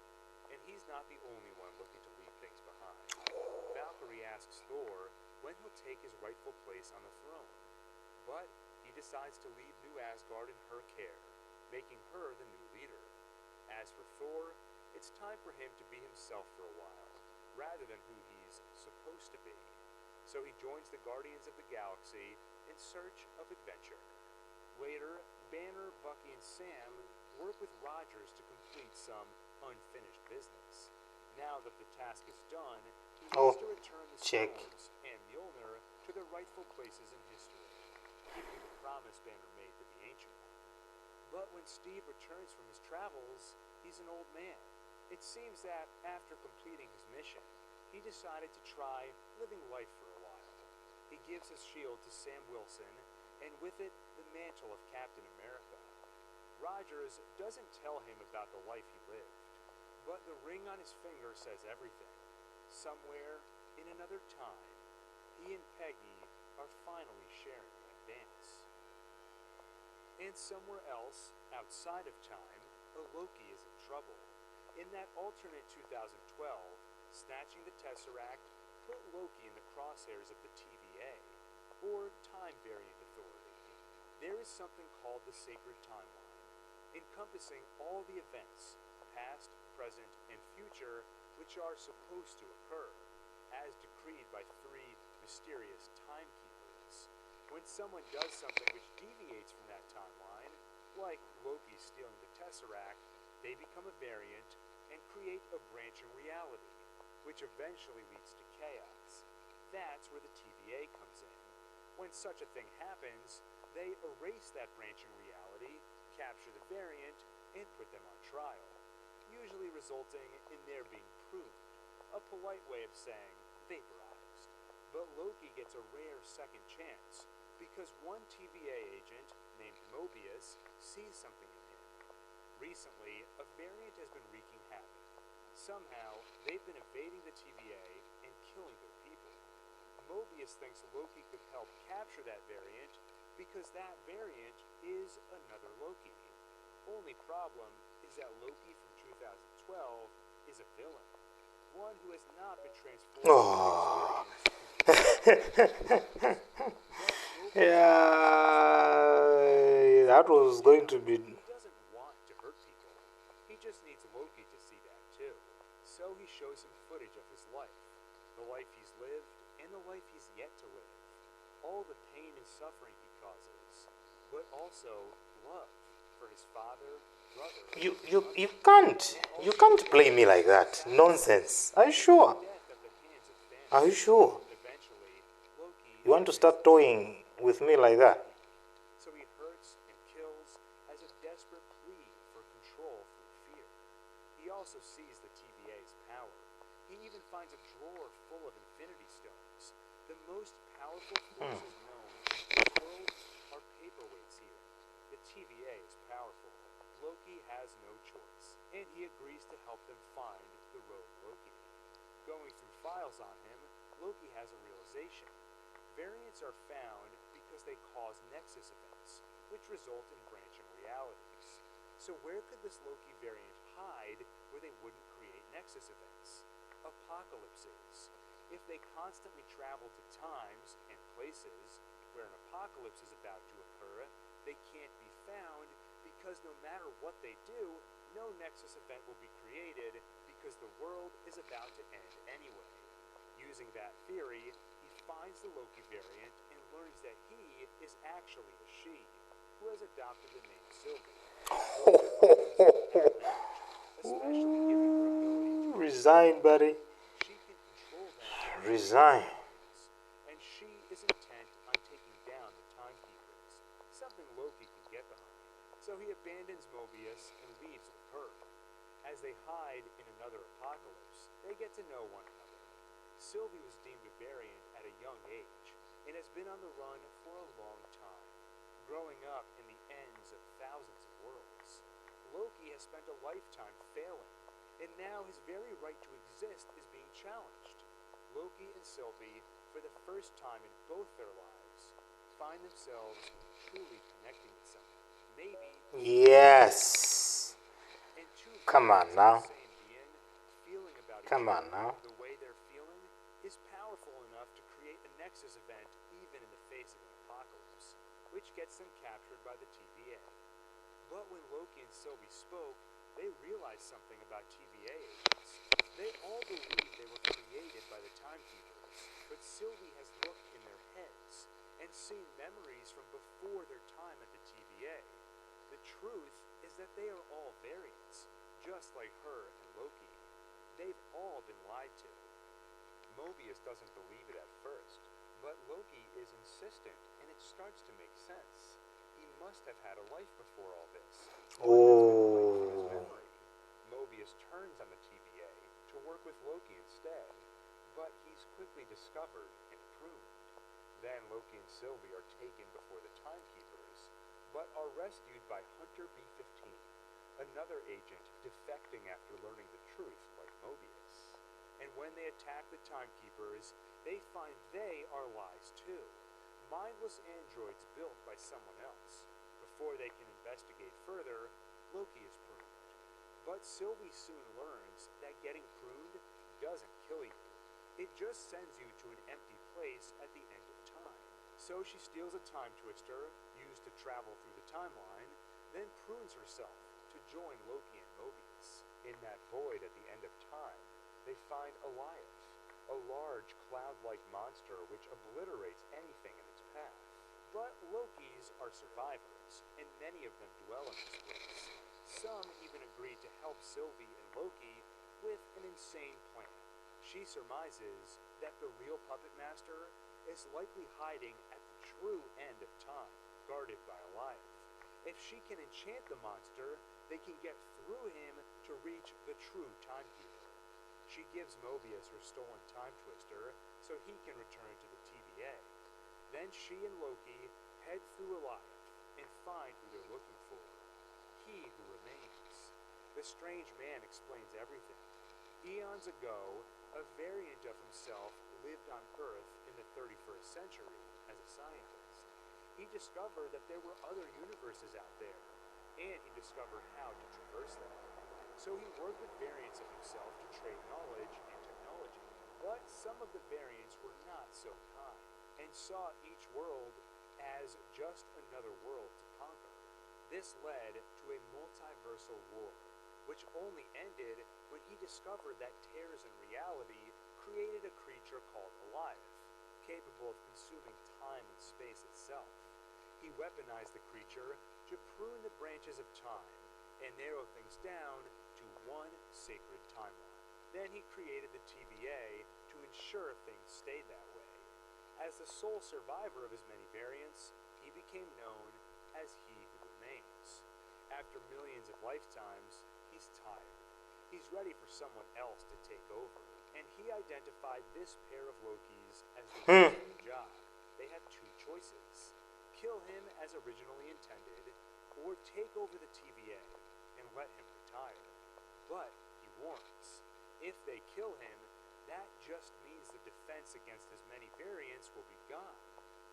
A: and he's not the only one looking to leave things behind. Valkyrie asks Thor when he'll take his rightful place on the throne, but he decides to leave New Asgard in her care, making her the new leader. As for Thor, it's time for him to be himself for a while, rather than who he's supposed to be. So he joins the Guardians of the Galaxy in search of adventure. Later, Banner, Bucky, and Sam work with Rogers to complete some unfinished business. Now that the task is done, he needs to return the stones and Mjolnir to their rightful places in history, keeping the promise Banner made to the Ancient One. But when Steve returns from his travels, he's an old man. It seems that after completing his mission, he decided to try living life for a while. He gives his shield to Sam Wilson, and with it, the mantle of Captain America. Rogers doesn't tell him about the life he lived, but the ring on his finger says everything. Somewhere, in another time, he and Peggy are finally sharing that dance. And somewhere else, outside of time, a Loki is in trouble. In that alternate 2012, snatching the Tesseract put Loki in the crosshairs of the TVA, or Time Variant Authority. There is something called the Sacred Timeline, encompassing all the events, past, present, and future, which are supposed to occur, as decreed by 3 mysterious timekeepers. When someone does something which deviates from that timeline, like Loki stealing the Tesseract, they become a variant and create a branching reality, which eventually leads to chaos. That's where the TVA comes in. When such a thing happens, they erase that branching reality, capture the variant, and put them on trial, usually resulting in their being pruned, a polite way of saying vaporized. But Loki gets a rare second chance, because one TVA agent, named Mobius, sees something in him. Recently, a variant has been wreaking havoc. Somehow, they've been evading the TVA and killing their people. Mobius thinks Loki could help capture that variant because that variant is another Loki. Only problem is that Loki from 2012 is a villain, one who has not been transformed
B: Yeah, that was going to be.
A: He doesn't want to hurt people. He just needs Loki to see that too. So he shows shows him footage of his life, the life he's lived, and the life he's yet to live. All the pain and suffering he causes, but also love for his father, brother,
B: You can't play me like that. Nonsense. Are you sure?
A: death at the hands of
B: Are you
A: Thanos.
B: sure?
A: Eventually, Loki
B: You want to start toying with me like that?
A: so he hurts and kills as a desperate plea for control through fear. He also sees the TVA's power. He even finds a drawer full of Infinity Stones. The most powerful forces known in this world are paperweights here. The TVA is powerful. Loki has no choice, and he agrees to help them find the rogue Loki. Going through files on him, Loki has a realization. Variants are found because they cause nexus events, which result in branching realities. So where could this Loki variant hide where they wouldn't create nexus events? Apocalypses. If they constantly travel to times and places where an apocalypse is about to occur, they can't be found because no matter what they do, no nexus event will be created because the world is about to end anyway. Using that theory, he finds the Loki variant and learns that he is actually a she, who has adopted the name Sylvie. Especially given her ability to
B: Resign, buddy.
A: she can control them
B: Resign.
A: and she is intent on taking down the timekeepers, something Loki can get behind. So he abandons Mobius and leaves with her. As they hide in another apocalypse, they get to know one another. Sylvie was deemed a variant at a young age and has been on the run for a long time, growing up in the ends of thousands of worlds. Loki has spent a lifetime failing, and now his very right to exist is being challenged. Loki and Sylvie, for the first time in both their lives, find themselves truly connecting with someone. Maybe
B: Yes.
A: and two
B: Come on
A: variants
B: now.
A: of the same being feeling about
B: Come
A: each
B: on
A: other
B: now.
A: the way they're feeling is powerful enough to create a nexus event even in the face of an apocalypse, which gets them captured by the TVA. But when Loki and Sylvie spoke, they realized something about TVA agents. They all believed they were created by the timekeepers, but Sylvie has looked in their heads and seen memories from before their time at the TVA. The truth is that they are all variants, just like her and Loki. They've all been lied to. Mobius doesn't believe it at first, but Loki is insistent, and it starts to make sense. He must have had a life before all this.
B: Oh.
A: Mobius turns on the TVA to work with Loki instead, but he's quickly discovered and pruned. Then Loki and Sylvie are taken before the Timekeepers, but are rescued by Hunter B-15, another agent defecting after learning the truth like Mobius. And when they attack the Timekeepers, they find they are lies too. Mindless androids built by someone else. Before they can investigate further, Loki is pruned. But Sylvie soon learns that getting pruned doesn't kill you. It just sends you to an empty place at the end of time. So she steals a time twister, used to travel through the timeline, then prunes herself to join Loki and Mobius. In that void at the end of time, they find Eliath, a large cloud-like monster which obliterates anything in its path. But Lokis are survivors, and many of them dwell in this place. Some even agreed to help Sylvie and Loki with an insane plan. She surmises that the real puppet master is likely hiding at the true end of time, guarded by Eliath. If she can enchant the monster, they can get through him to reach the true timekeeper. She gives Mobius her stolen time twister so he can return to the TVA. Then she and Loki head through Eliath and find who they're looking for. He who remains. The strange man explains everything. Eons ago, a variant of himself lived on Earth in the 31st century as a scientist. He discovered that there were other universes out there, and he discovered how to traverse them. So he worked with variants of himself to trade knowledge and technology. But some of the variants were not so kind, and saw each world as just another world to conquer. This led to a multiversal war, which only ended when he discovered that tears in reality created a creature called Alive, capable of consuming time and space itself. He weaponized the creature to prune the branches of time and narrow things down to one sacred timeline. Then he created the TVA to ensure things stayed that way. As the sole survivor of his many variants, he became known as He Who Remains. After millions of lifetimes, he's tired. He's ready for someone else to take over, and he identified this pair of Lokis as the job. They have two choices: kill him as originally intended, or take over the TVA and let him retire. But, he warns, if they kill him, that just means the defense against his many variants will be gone.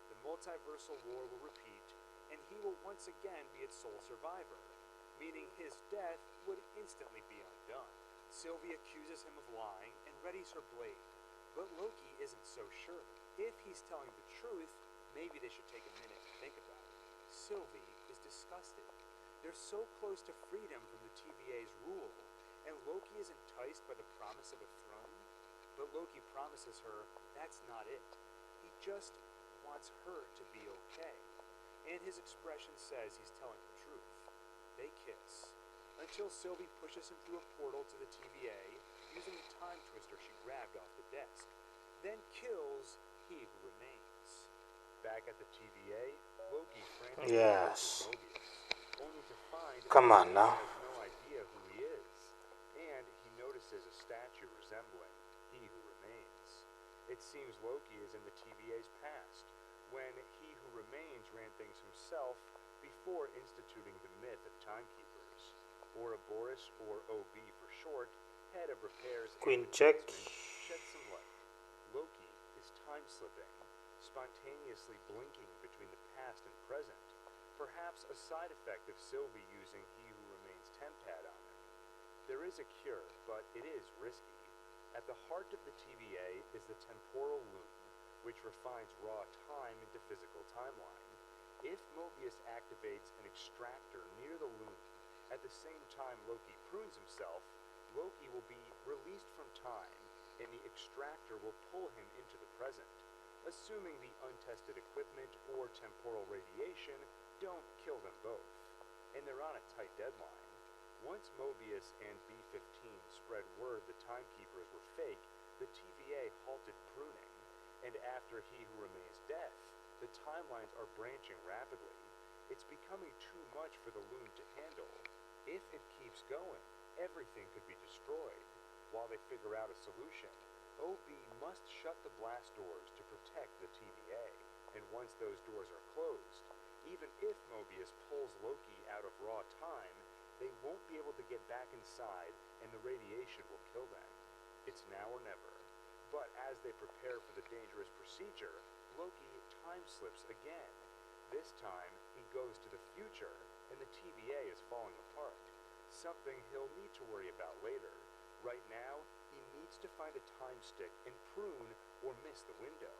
A: The multiversal war will repeat, and he will once again be its sole survivor, meaning his death would instantly be undone. Sylvie accuses him of lying and readies her blade, but Loki isn't so sure. If he's telling the truth, maybe they should take a minute to think about it. Sylvie is disgusted. They're so close to freedom from the TVA's rule, and Loki is enticed by the promise of a throne. But Loki promises her that's not it. He just wants her to be okay. And his expression says he's telling the truth. They kiss, until Sylvie pushes him through a portal to the TVA using the time twister she grabbed off the desk, then kills He Who Remains. Back at the TVA, Loki frantically
B: Yes.
A: Mobius, only to find
B: Come on
A: he
B: now.
A: has no idea who he is, and he notices a statue resembling He Who Remains. It seems Loki is in the TVA's past, when He Who Remains ran things himself before instituting the myth of timekeepers. Ouroboros, or OB for short, head of repairs
B: Queen
A: and
B: check.
A: replacement, shed some light. Loki is time-slipping, spontaneously blinking between the past and present, perhaps a side effect of Sylvie using He Who Remains tempad on him. There is a cure, but it is risky. At the heart of the TVA is the temporal loom, which refines raw time into physical timeline. If Mobius activates an extractor near the loom, at the same time Loki prunes himself, Loki will be released from time, and the extractor will pull him into the present, assuming the untested equipment or temporal radiation don't kill them both. And they're on a tight deadline. Once Mobius and B-15 spread word the timekeepers were fake, the TVA halted pruning, and after He Who Remains' death, the timelines are branching rapidly. It's becoming too much for the loom to handle. If it keeps going, everything could be destroyed. While they figure out a solution, OB must shut the blast doors to protect the TVA, and once those doors are closed, even if Mobius pulls Loki out of raw time, they won't be able to get back inside, and the radiation will kill them. It's now or never. But as they prepare for the dangerous procedure, Loki time-slips again. This time, he goes to the future, and the TVA is falling apart. Something he'll need to worry about later. Right now, he needs to find a time stick and prune or miss the window.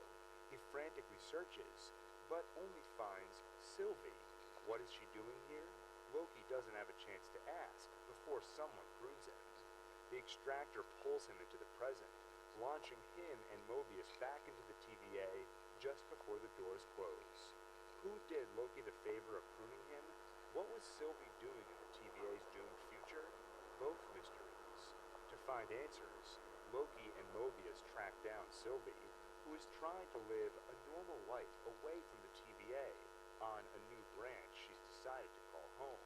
A: He frantically searches, but only finds Sylvie. What is she doing here? Loki doesn't have a chance to ask before someone prunes him. The extractor pulls him into the present, launching him and Mobius back into the TVA just before the doors close. Who did Loki the favor of pruning him? What was Sylvie doing in the TVA's doomed future? Both mysteries. To find answers, Loki and Mobius track down Sylvie, who is trying to live a normal life away from the TVA on a new branch she's decided to call home.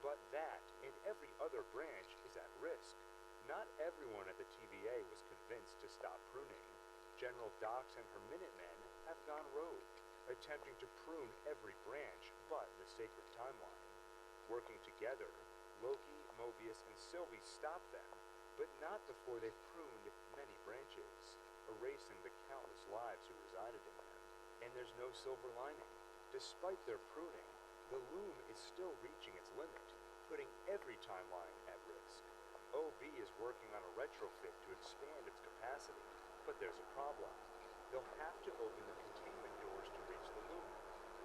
A: But that and every other branch is at risk. Not everyone at the TVA was convinced to stop pruning. General Dox and her Minutemen have gone rogue, attempting to prune every branch but the sacred timeline. Working together, Loki, Mobius, and Sylvie stop them, but not before they've pruned many branches, erasing the countless lives who resided in them. And there's no silver lining. Despite their pruning, the loom is still reaching its limit, putting every timeline at risk. OB is working on a retrofit to expand its capacity, but there's a problem. They'll have to open the containment doors to reach the loom,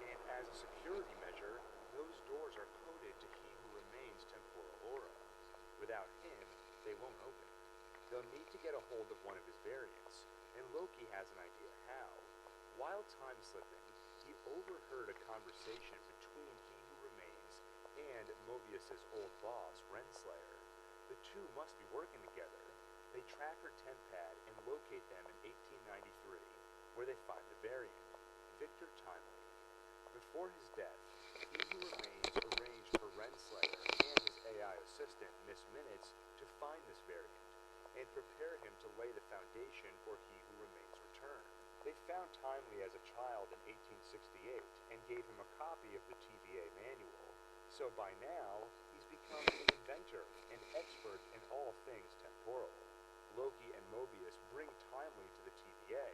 A: and as a security measure, those doors are coded to He Who Remains' temporal aura. Without him, they won't open. They'll need to get a hold of one of his variants, and Loki has an idea how. While time-slipping, he overheard a conversation between He Who Remains and Mobius's old boss, Renslayer. The two must be working together. They track her TemPad and locate them in 1893, where they find the variant, Victor Timely. Before his death, He Who Remains arranged for Renslayer and his AI assistant, Miss Minutes, to find this variant, and prepare him to lay the foundation for He Who Remains' return. They found Timely as a child in 1868 and gave him a copy of the TVA manual, so by now, he's become an inventor and expert in all things temporal. Loki and Mobius bring Timely to the TVA,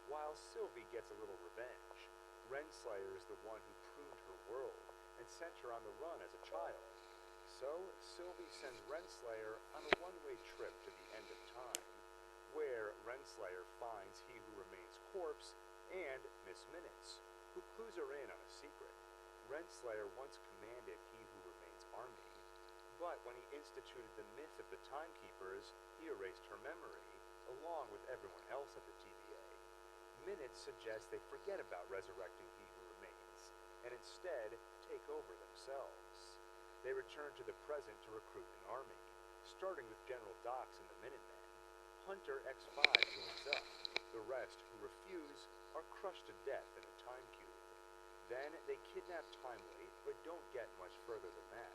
A: while Sylvie gets a little revenge. Renslayer is the one who pruned her world and sent her on the run as a child. So, Sylvie sends Renslayer on a one-way trip to the end of time, where Renslayer finds He Who Remains' corpse and Miss Minutes, who clues her in on a secret. Renslayer once commanded He Who Remains' army, but when he instituted the myth of the Timekeepers, he erased her memory, along with everyone else at the TVA. Minutes suggests they forget about resurrecting He Who Remains, and instead take over themselves. They return to the present to recruit an army, starting with General Dox and the Minutemen. Hunter X5 joins up. The rest, who refuse, are crushed to death in a time cube. Then they kidnap Timely, but don't get much further than that.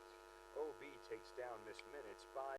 A: OB takes down Miss Minutes by